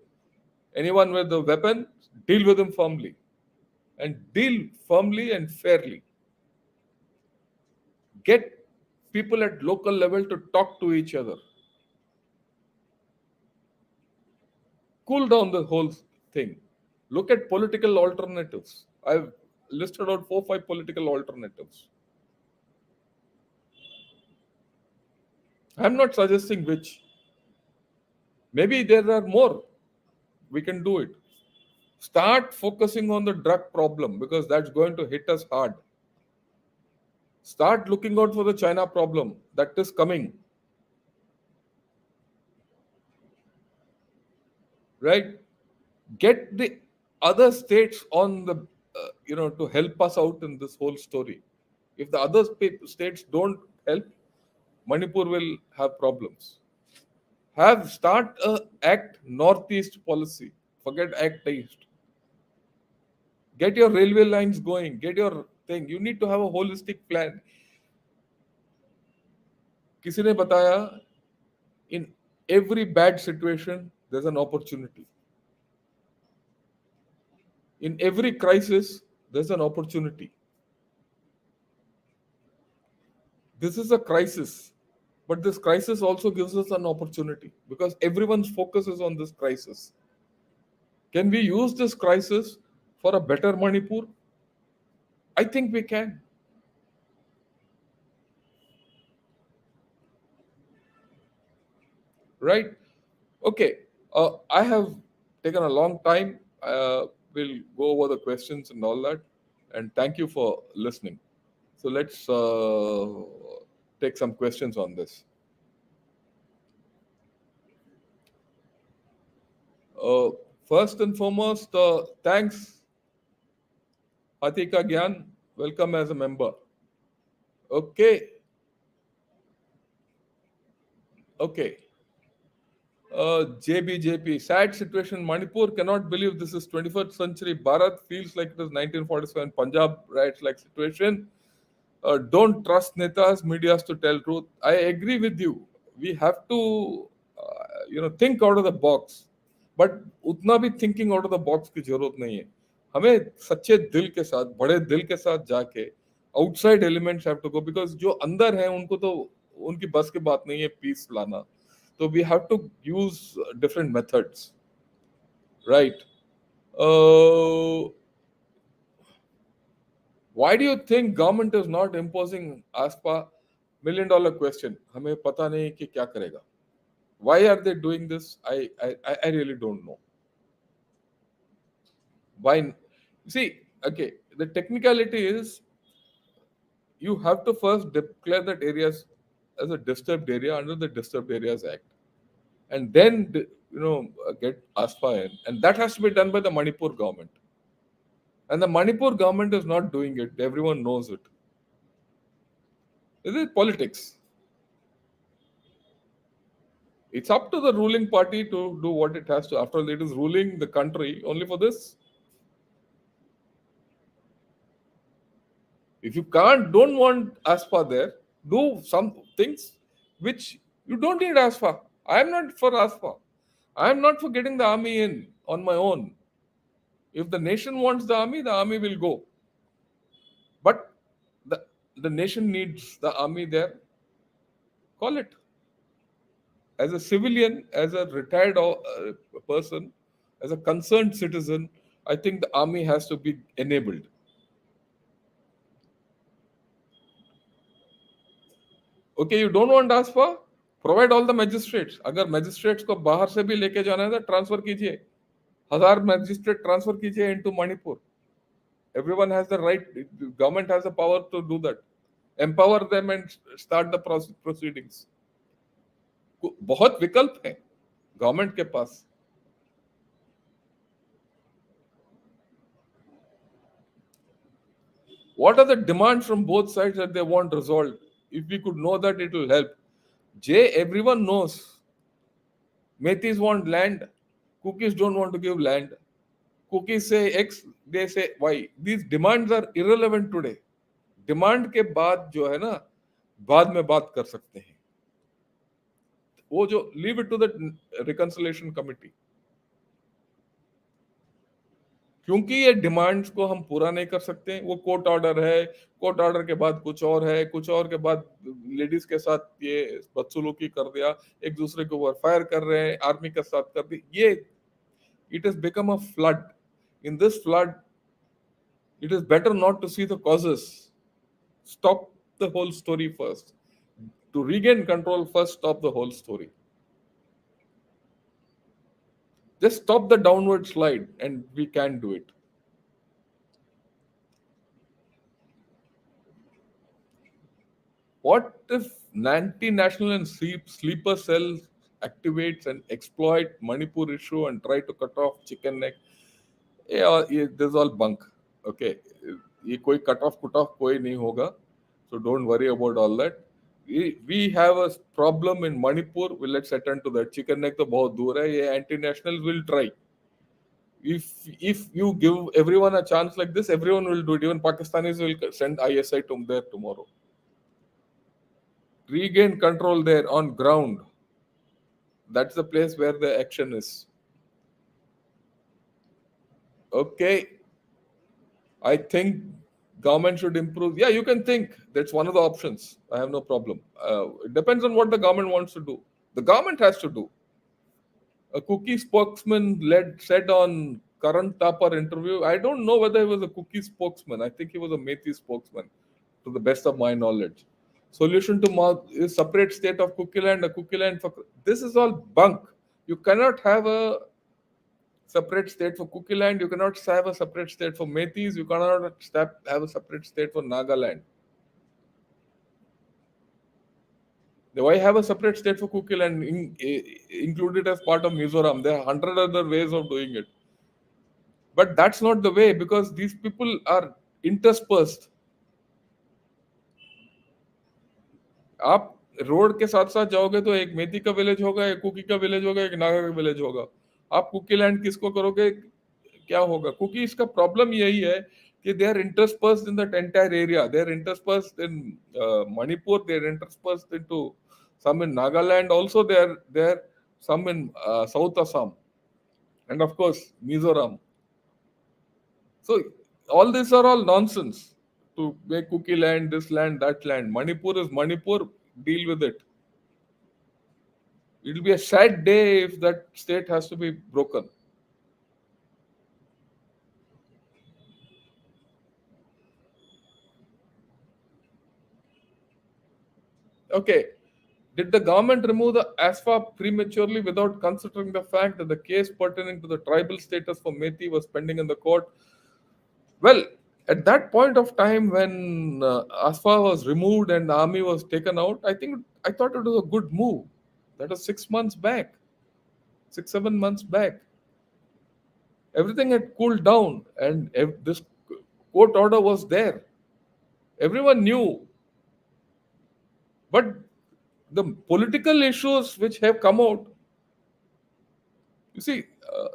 Anyone with a weapon, deal with him firmly and deal firmly and fairly. Get people at local level to talk to each other. Cool down the whole thing. Look at political alternatives. I've listed out 4 5 political alternatives. I'm not suggesting which. Maybe there are more. We can do it. Start focusing on the drug problem because that's going to hit us hard. Start looking out for the China problem that is coming. Right? Get the other states on the, to help us out in this whole story. If the other states don't help, Manipur will have problems. Have start a Act Northeast policy. Forget Act East. Get your railway lines going. Get your thing. You need to have a holistic plan. किसी ने बताया, in every bad situation, there's an opportunity. In every crisis, there's an opportunity. This is a crisis, but this crisis also gives us an opportunity because everyone's focus is on this crisis. Can we use this crisis for a better Manipur? I think we can. Right? Okay. I have taken a long time. We'll go over the questions and all that. And thank you for listening. So let's take some questions on this. First and foremost, thanks, Atika Gyan. Welcome as a member. Okay. Okay. JBJP, sad situation. Manipur cannot believe this is 21st century. Bharat feels like it is 1947 Punjab riots like situation. Don't trust netas, medias to tell truth. I agree with you. We have to, think out of the box. But उतना भी thinking out of the box की जरूरत नहीं है. हमें सच्चे दिल के साथ, बड़े दिल के साथ जाके outside elements have to go because जो अंदर है उनको तो उनकी बस की बात नहीं है peace लाना. So we have to use different methods, right? Uh, why do you think government is not imposing ASPA? $1 million question. हमें पता नहीं कि क्या करेगा. Why are they doing this? I really don't know. Why? See, okay. The technicality is you have to first declare that areas as a disturbed area under the Disturbed Areas Act. And then get ASPA in, and that has to be done by the Manipur government. And the Manipur government is not doing it. Everyone knows it. This is politics. It's up to the ruling party to do what it has to. After all, it is ruling the country only for this. If you don't want ASPA there, do some things which you don't need ASPA. I am not for ASPA. I am not for getting the army in on my own. If the nation wants the army will go. But the nation needs the army there. Call it. As a civilian, as a retired person, as a concerned citizen, I think the army has to be enabled. Okay, you don't want ASPA? Provide all the magistrates. अगर magistrates को बाहर से भी लेके जाना है तो transfer कीजिए. 1000 magistrate transfer कीजिए into Manipur. Everyone has the right. The government has the power to do that. Empower them and start the proceedings. बहुत विकल्प है गवर्नमेंट के पास. What are the demands from both sides that they want resolved? If we could know that, it will help. J, everyone knows. Metis want land. Cookies don't want to give land. Cookies say X, they say Y. These demands are irrelevant today. Demand के बाद जो है ना, बाद में बात कर सकते हैं, वो जो leave it to the reconciliation committee, क्योंकि ये डिमांड्स को हम पूरा नहीं कर सकते। वो कोर्ट ऑर्डर है, कोर्ट ऑर्डर के बाद कुछ और है, कुछ और के बाद लेडीज के साथ ये बदसलूकी कर दिया, एक दूसरे के ऊपर फायर कर रहे हैं, आर्मी के साथ कर दी, ये it has become a flood. In this flood, it is better not to see the causes. Stop the whole story first. To regain control, first stop the whole story. Just stop the downward slide, and we can do it. What if anti-national and sleeper cells activates and exploit Manipur issue and try to cut off chicken neck? Yeah, this is all bunk. Okay, ये कोई cut off कोई नहीं होगा. So don't worry about all that. We have a problem in Manipur. Well, let's attend to that. Chicken neck तो बहुत दूर है. ये anti-national will try. If you give everyone a chance like this, everyone will do it. Even Pakistanis will send ISI to there tomorrow. Regain control there on ground. That's the place where the action is. Okay, I think government should improve. Yeah, you can think that's one of the options. I have no problem. It depends on what the government wants to do. The government has to do. A cookie spokesman said on Karan Thapar interview. I don't know whether he was a cookie spokesman. I think he was a Methi spokesman, to the best of my knowledge. Solution to is separate state of cookie land, a cookie land for this is all bunk. You cannot have a separate state for cookie land. You cannot have a separate state for Metis. You cannot have a separate state for Nagaland. Why have a separate state for cookie land included as part of Mizoram? There are 100 other ways of doing it. But that's not the way, because these people are interspersed. आप road के साथ साथ जाओगे तो एक मेथी का village होगा, एक कुकी का विलेज होगा, एक नागा का विलेज होगा. आप कुकी लैंड किसको करोगे, क्या होगा? कुकी इसका प्रॉब्लम यही है कि they are interspersed in that entire area. They are interspersed in Manipur, they are interspersed into some in Nagaland also. There some in South Assam, and of course Mizoram. So all these are all nonsense to make cookie land, this land, that land. Manipur is Manipur. Deal with it. It will be a sad day if that state has to be broken. Okay. Did the government remove the ASFA prematurely without considering the fact that the case pertaining to the tribal status for Methi was pending in the court? Well, at that point of time when ASFA was removed and the army was taken out, I thought it was a good move. That was 6 months back, 6, 7 months back. Everything had cooled down, and this court order was there. Everyone knew, but the political issues which have come out, you see,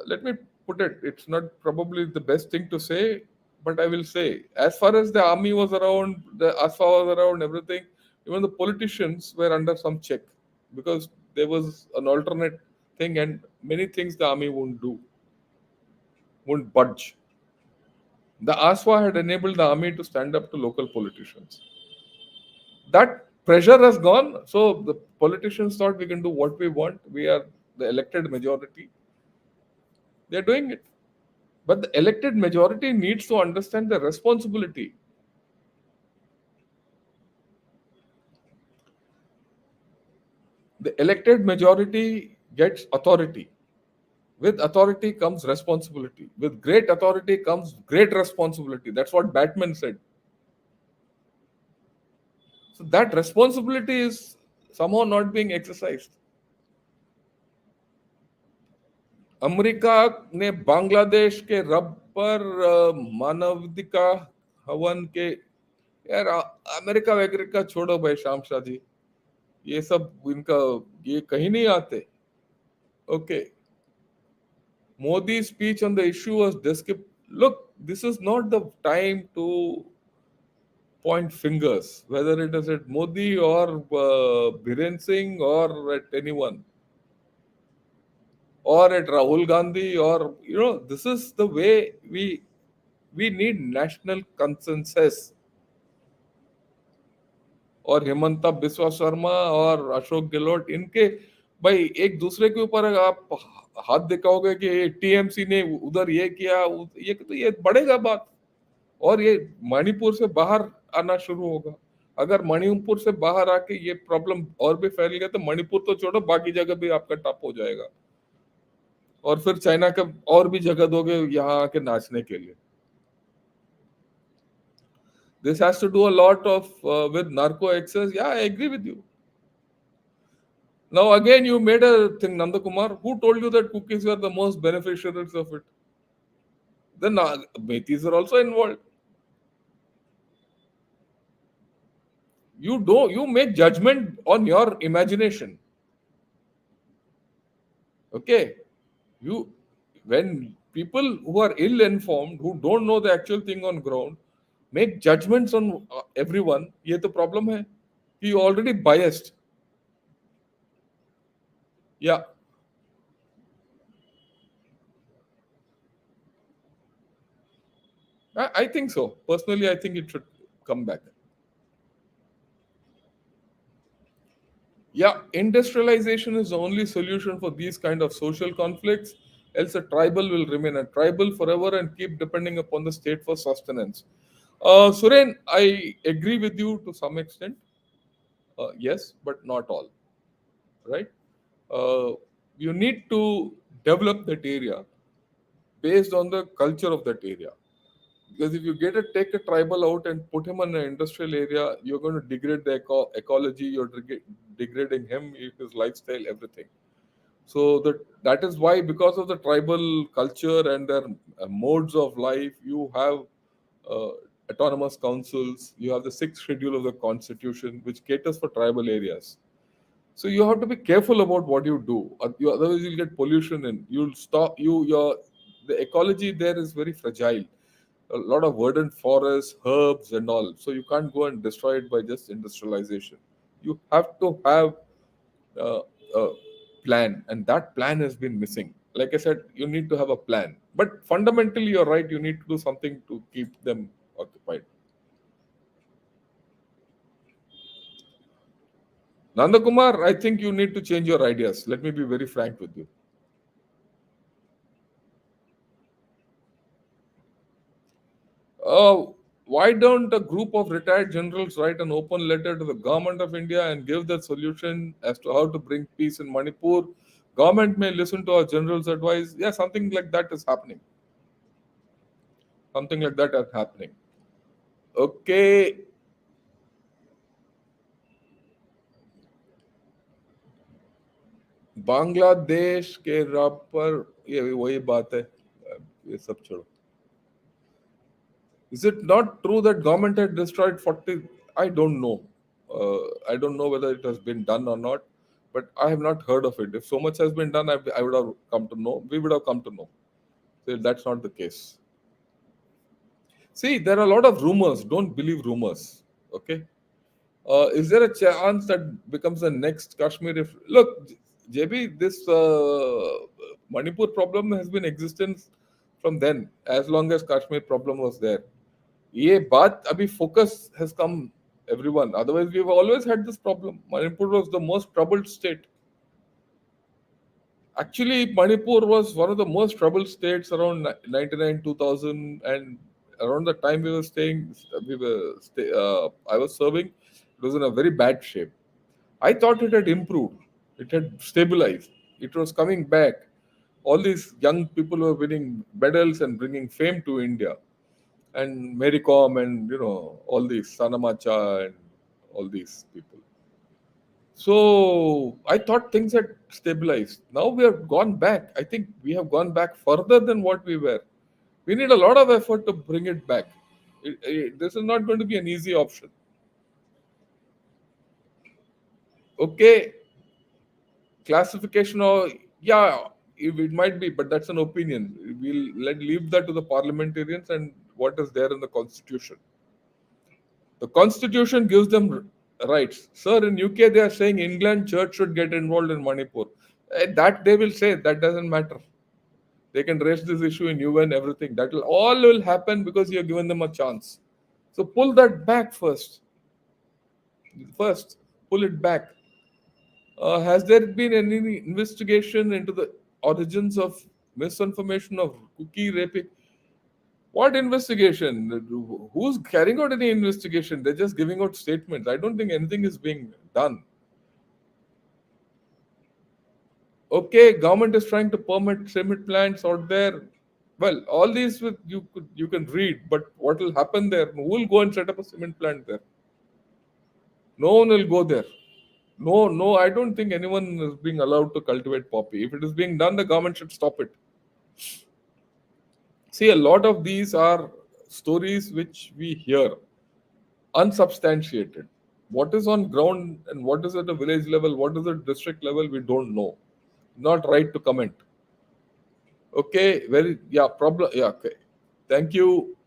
let me put it, it's not probably the best thing to say, but I will say, as far as the army was around, the ASFA was around, everything, even the politicians were under some check, because there was an alternate thing, and many things the army won't do, won't budge. The ASFA had enabled the army to stand up to local politicians. That pressure has gone, so the politicians thought we can do what we want. We are the elected majority. They're doing it. But the elected majority needs to understand the responsibility. The elected majority gets authority. With authority comes responsibility. With great authority comes great responsibility. That's what Batman said. So that responsibility is somehow not being exercised. America ने बांग्लादेश के रब पर मानवाधिकार हवन के यार America वगैरह छोड़ो भाई, शाम शाह जी, ये सब इनका, ये कहीं नहीं आते. Okay. Modi's speech on the issue was look, this is not the time to point fingers, whether it is at Modi or Biren Singh or at anyone or at Rahul Gandhi, or this is the way we need national consensus. और हेमंता बिस्वा शर्मा और अशोक गहलोत, इनके भाई एक दूसरे के ऊपर अगर आप हाथ दिखाओगे कि ये टीएमसी ने उधर ये किया, ये तो ये बढ़ेगा बात, और ये मणिपुर से बाहर आना शुरू होगा. अगर मणिपुर से बाहर आके ये प्रॉब्लम और भी फैल गया तो मणिपुर तो छोड़ो, बाकी जगह भी आपका टप हो जाएगा. और फिर चाइना का और भी जगह दोगे यहाँ आके नाचने के लिए. This has to do a lot of with narco excess. Yeah, I agree with you. Now again, you made a thing, Nandakumar. Who told you that cookies were the most beneficiaries of it? Then Metis are also involved. You make judgment on your imagination. Okay, you when people who are ill-informed, who don't know the actual thing on ground, make judgments on everyone. ये तो problem है. You already biased. Yeah. I think so. Personally, I think it should come back. Yeah, industrialization is the only solution for these kind of social conflicts. Else, a tribal will remain a tribal forever and keep depending upon the state for sustenance. Suren, I agree with you to some extent. Yes, but not all. Right? Uh, you need to develop that area based on the culture of that area. Because if you take a tribal out and put him in an industrial area, you're going to degrade the ecology. You're degrading him, his lifestyle, everything. So that is why, because of the tribal culture and their modes of life, you have uh, autonomous councils. You have the sixth schedule of the constitution, which caters for tribal areas. So you have to be careful about what you do. Otherwise, you'll get pollution and you'll stop. The ecology there is very fragile. A lot of verdant forests, herbs, and all. So you can't go and destroy it by just industrialization. You have to have uh, a plan, and that plan has been missing. Like I said, you need to have a plan. But fundamentally, you're right. You need to do something to keep them occupied. Nandakumar, I think you need to change your ideas. Let me be very frank with you. Uh, why don't a group of retired generals write an open letter to the government of India and give the solution as to how to bring peace in Manipur? Government may listen to our generals' advice. Yeah, something like that is happening. Something like that is happening. Okay, Bangladesh के राह पर ये वही बात है. ये सब छोड़ो. Is it not true that government had destroyed 40? I don't know. I don't know whether it has been done or not, but I have not heard of it. If so much has been done, I would have come to know. We would have come to know. So that's not the case. See, there are a lot of rumors. Don't believe rumors. Okay. Is there a chance that becomes the next Kashmir? If look, JB, this Manipur problem has been existence from then, as long as Kashmir problem was there. ये बात अभी focus has come everyone. Otherwise, we've always had this problem. Manipur was the most troubled state. Actually, Manipur was one of the most troubled states around 99, 2000, and around the time we were staying, I was serving. It was in a very bad shape. I thought it had improved. It had stabilized. It was coming back. All these young people were winning medals and bringing fame to India, and Mary Com, and all these Sanamacha and all these people. So I thought things had stabilized. Now we have gone back. I think we have gone back further than what we were. We need a lot of effort to bring it back. This is not going to be an easy option. Okay, classification or yeah, it might be, but that's an opinion. We'll leave that to the parliamentarians and what is there in the constitution. The constitution gives them rights. Sir, in UK they are saying England church should get involved in Manipur. That they will say that doesn't matter. They can raise this issue in UN, everything. That will all will happen because you have given them a chance. So pull that back first. First, pull it back. Has there been any investigation into the origins of misinformation of cookie raping? What investigation? Who's carrying out any investigation? They're just giving out statements. I don't think anything is being done. Okay, government is trying to permit cement plants out there. Well, all these with you can read, but what will happen there? Who will go and set up a cement plant there? No one will go there. No, no, I don't think anyone is being allowed to cultivate poppy. If it is being done, the government should stop it. See, a lot of these are stories which we hear, unsubstantiated. What is on ground and what is at a village level, what is at district level, we don't know. Not right to comment. Okay, very yeah, problem. Yeah, okay. Thank you.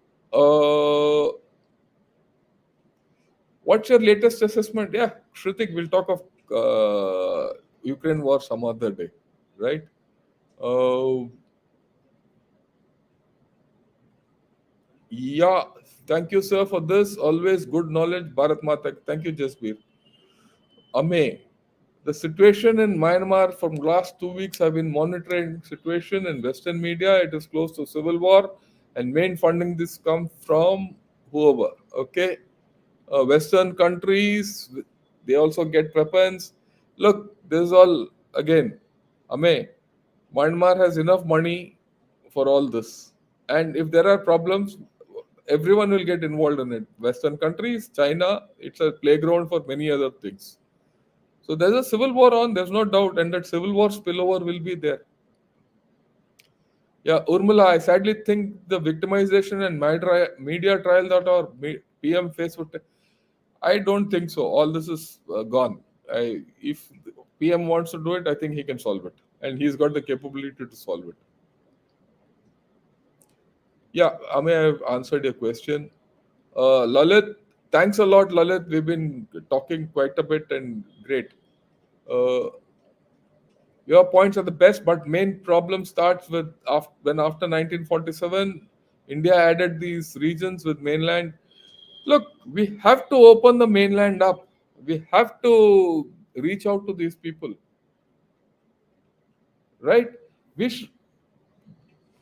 What's your latest assessment? Yeah, Shritik, we'll talk of Ukraine war some other day, right? Uh, yeah, thank you, sir, for this. Always good knowledge. Bharat Mata. Thank you, Jasbir. Ame. The situation in Myanmar from last 2 weeks, I've been monitoring situation in Western media. It is close to civil war, and main funding this come from whoever. Okay, Western countries, they also get weapons. Look, this is all again. Ame, Myanmar has enough money for all this, and if there are problems, everyone will get involved in it. Western countries, China, it's a playground for many other things. So there's a civil war on, there's no doubt, and that civil war spillover will be there. Yeah, Urmila, I sadly think the victimization and media trial that our PM faced with, I don't think so. All this is gone. If PM wants to do it, I think he can solve it, and he's got the capability to solve it. Yeah, I mean, I've answered your question. Lalit, thanks a lot, Lalit. We've been talking quite a bit and great. Uh, Your points are the best, but main problem starts with when after 1947, India added these regions with mainland. Look, we have to open the mainland up. We have to reach out to these people, right? We sh-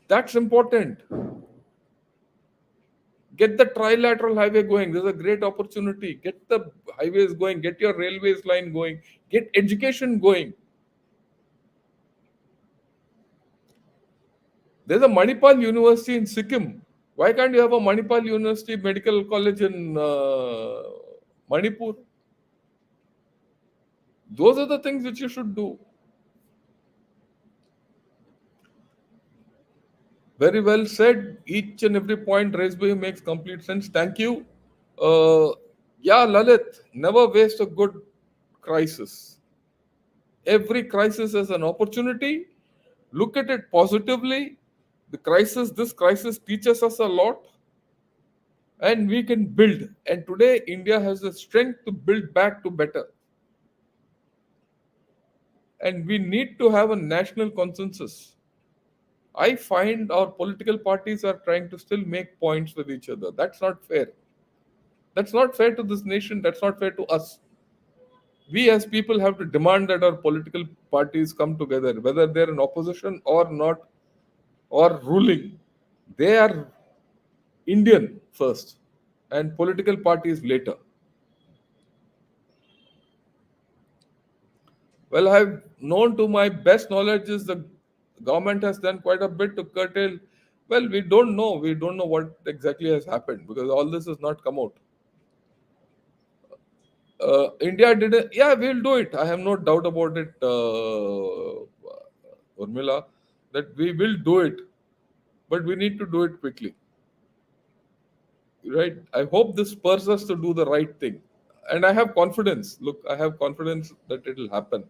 that's important. Get the trilateral highway going. There's a great opportunity. Get the highways going. Get your railways line going. Get education going. There's a Manipal University in Sikkim. Why can't you have a Manipal University Medical College in Manipur? Those are the things which you should do. Very well said. Each and every point raised by you makes complete sense. Thank you. Uh, yeah, Lalit, never waste a good crisis. Every crisis is an opportunity. Look at it positively. This crisis teaches us a lot, and we can build. And today, India has the strength to build back to better. And we need to have a national consensus. I find our political parties are trying to still make points with each other. That's not fair. That's not fair to this nation. That's not fair to us. We as people have to demand that our political parties come together, whether they're in opposition or not, or ruling. They are Indian first and political parties later. Well, I've known to my best knowledge is the government has done quite a bit to curtail. Well, we don't know. We don't know what exactly has happened because all this has not come out. India did it. Yeah, we'll do it. I have no doubt about it, Urmila, that we will do it, but we need to do it quickly. right? I hope this spurs us to do the right thing. And I have confidence. Look, I have confidence that it will happen.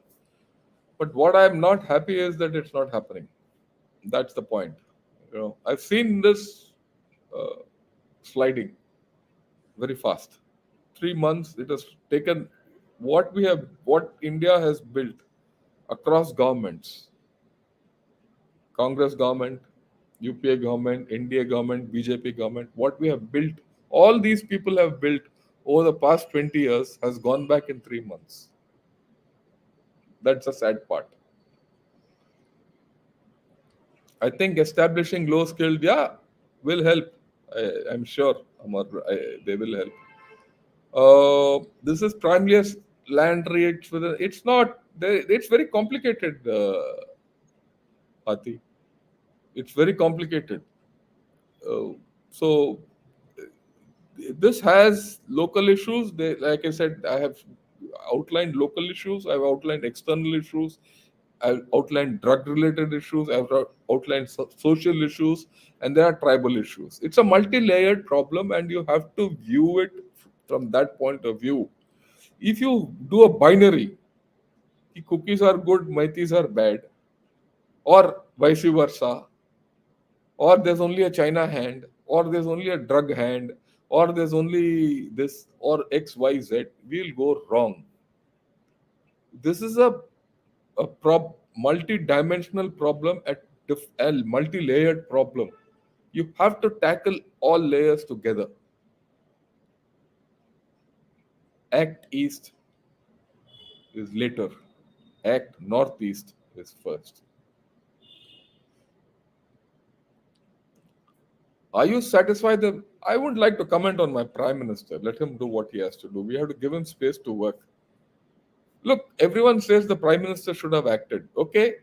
But what I'm not happy is that it's not happening. That's the point. I've seen this uh, sliding very fast. 3 months it has taken. What India has built across governments, Congress government, UPA government, NDA government, BJP government, what we have built, all these people have built over the past 20 years has gone back in 3 months. That's the sad part. I think establishing low skilled, yeah, will help. I'm sure, Amar, they will help. This is primarily land rates. It's not. It's very complicated, Pati. It's very complicated. So this has local issues. Like I said, I have outlined local issues. I've outlined external issues. I've outlined drug-related issues. I've outlined social issues, and there are tribal issues. It's a multi-layered problem, and you have to view it from that point of view. If you do a binary, कि cookies are good, maitis are bad, or vice versa, or there's only a China hand, or there's only a drug hand, or there's only this, or XYZ, we'll go wrong. This is a multi-dimensional problem a multi-layered problem. You have to tackle all layers together. Act East is later. Act Northeast is first. Are you satisfied? I wouldn't like to comment on my prime minister. Let him do what he has to do. We have to give him space to work. Look, everyone says the prime minister should have acted. Okay,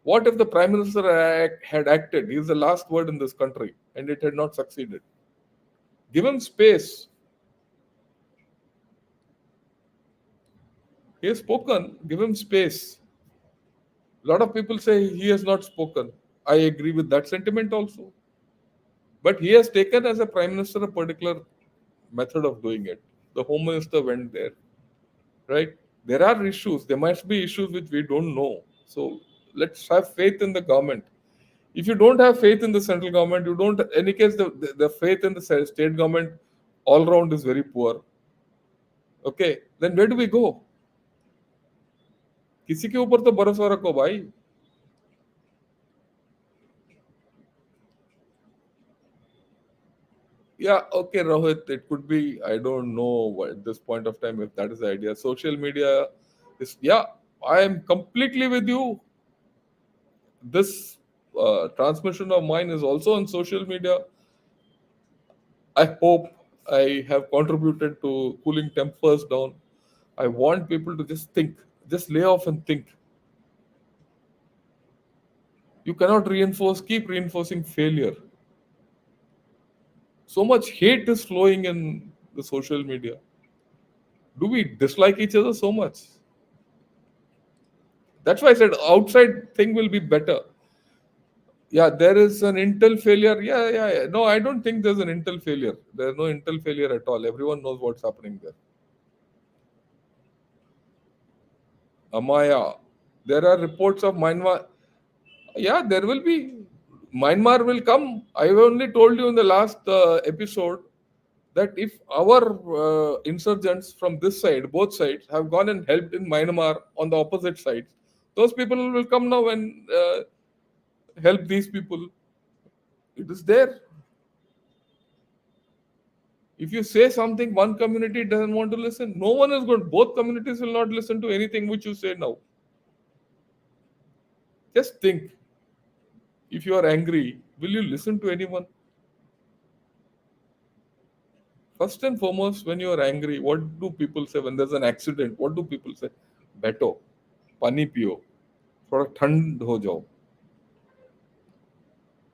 what if the prime minister had acted? He's the last word in this country, and it had not succeeded. Give him space. He has spoken. Give him space. A lot of people say he has not spoken. I agree with that sentiment also. But he has taken as a prime minister a particular method of doing it. The home minister went there, right? There are issues. There must be issues which we don't know. So let's have faith in the government. If you don't have faith in the central government, you don't. In any case, the faith in the state government all round is very poor. Okay, then where do we go? किसी के ऊपर तो भरोसा रखो भाई. Yeah, okay, Rohit. It could be. I don't know at this point of time if that is the idea. Social media is. Yeah, I am completely with you. This transmission of mine is also on social media. I hope I have contributed to cooling tempers down. I want people to just think, just lay off and think. You cannot keep reinforcing failure. So much hate is flowing in the social media. Do we dislike each other so much? That's why I said outside thing will be better. Yeah, there is an Intel failure. Yeah. No, I don't think there's an Intel failure. There's no Intel failure at all. Everyone knows what's happening there. Amaya, there are reports of Myanmar. Yeah, there will be. Myanmar will come. I only told you in the last episode that if our insurgents from this side, both sides, have gone and helped in Myanmar on the opposite sides, those people will come now and help these people. It is there. If you say something, one community doesn't want to listen. No one is good. Both communities will not listen to anything which you say now. Just think. If you are angry, will you listen to anyone? First and foremost, when you are angry, what do people say when there's an accident? What do people say? बैठो, पानी पियो, थोड़ा ठंड हो जाओ.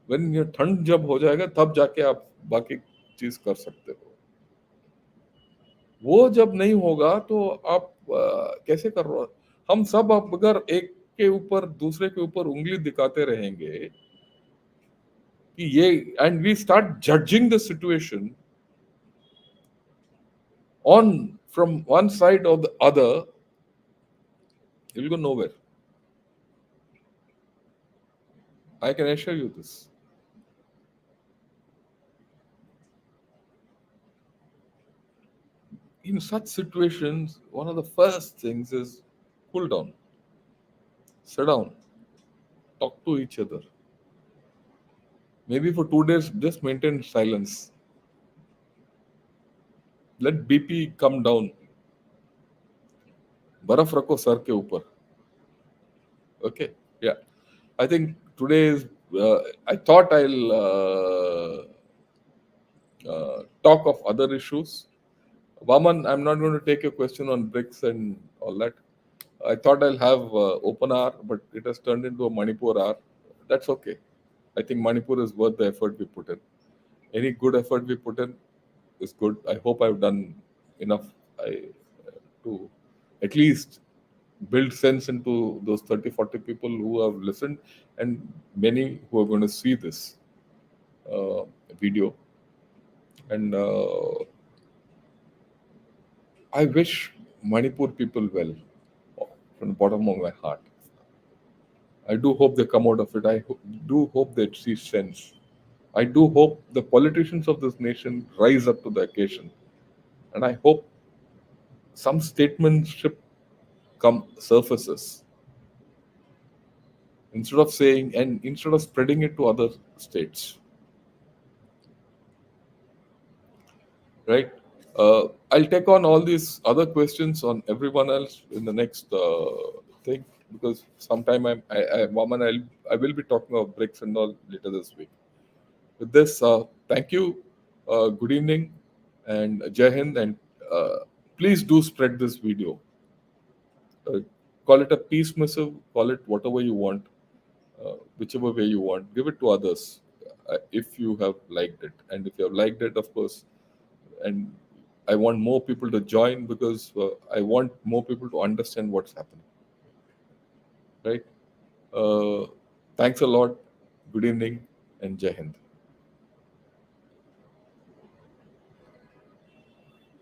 When ये ठंड जब हो जाएगा तब जाके आप बाकी चीज कर सकते हो. वो जब नहीं होगा तो आप कैसे कर रहे हो? हम सब अब अगर एक के ऊपर दूसरे के ऊपर उंगली दिखाते रहेंगे कि ये, and we start judging the situation, on from one side or the other, you'll go nowhere. I can assure you this. In such situations, one of the first things is cool down, sit down, talk to each other. Maybe for 2 days, just maintain silence. Let BP come down. बर्फ रखो sir के ऊपर. Okay. Yeah. I think today is. I thought I'll talk of other issues. Vaman, I'm not going to take a question on BRICS and all that. I thought I'll have open hour, but it has turned into a Manipur hour. That's okay. I think Manipur is worth the effort we put in. Any good effort we put in is good. I hope I've done enough to at least build sense into those 30, 40 people who have listened and many who are going to see this uh, video. And I wish Manipur people well from the bottom of my heart. I do hope they come out of it. Do hope they see sense. I do hope the politicians of this nation rise up to the occasion. And I hope some statesmanship come surfaces instead of saying and instead of spreading it to other states. Right? I'll take on all these other questions on everyone else in the next thing because sometime Vaman, I will be talking about BRICS and all later this week. With this, thank you, good evening, and Jai Hind, and please do spread this video. Uh, call it a peace missive, call it whatever you want, whichever way you want. Give it to others if you have liked it, and if you have liked it, of course, and I want more people to join because I want more people to understand what's happening. Right? Thanks a lot. Good evening and Jai Hind.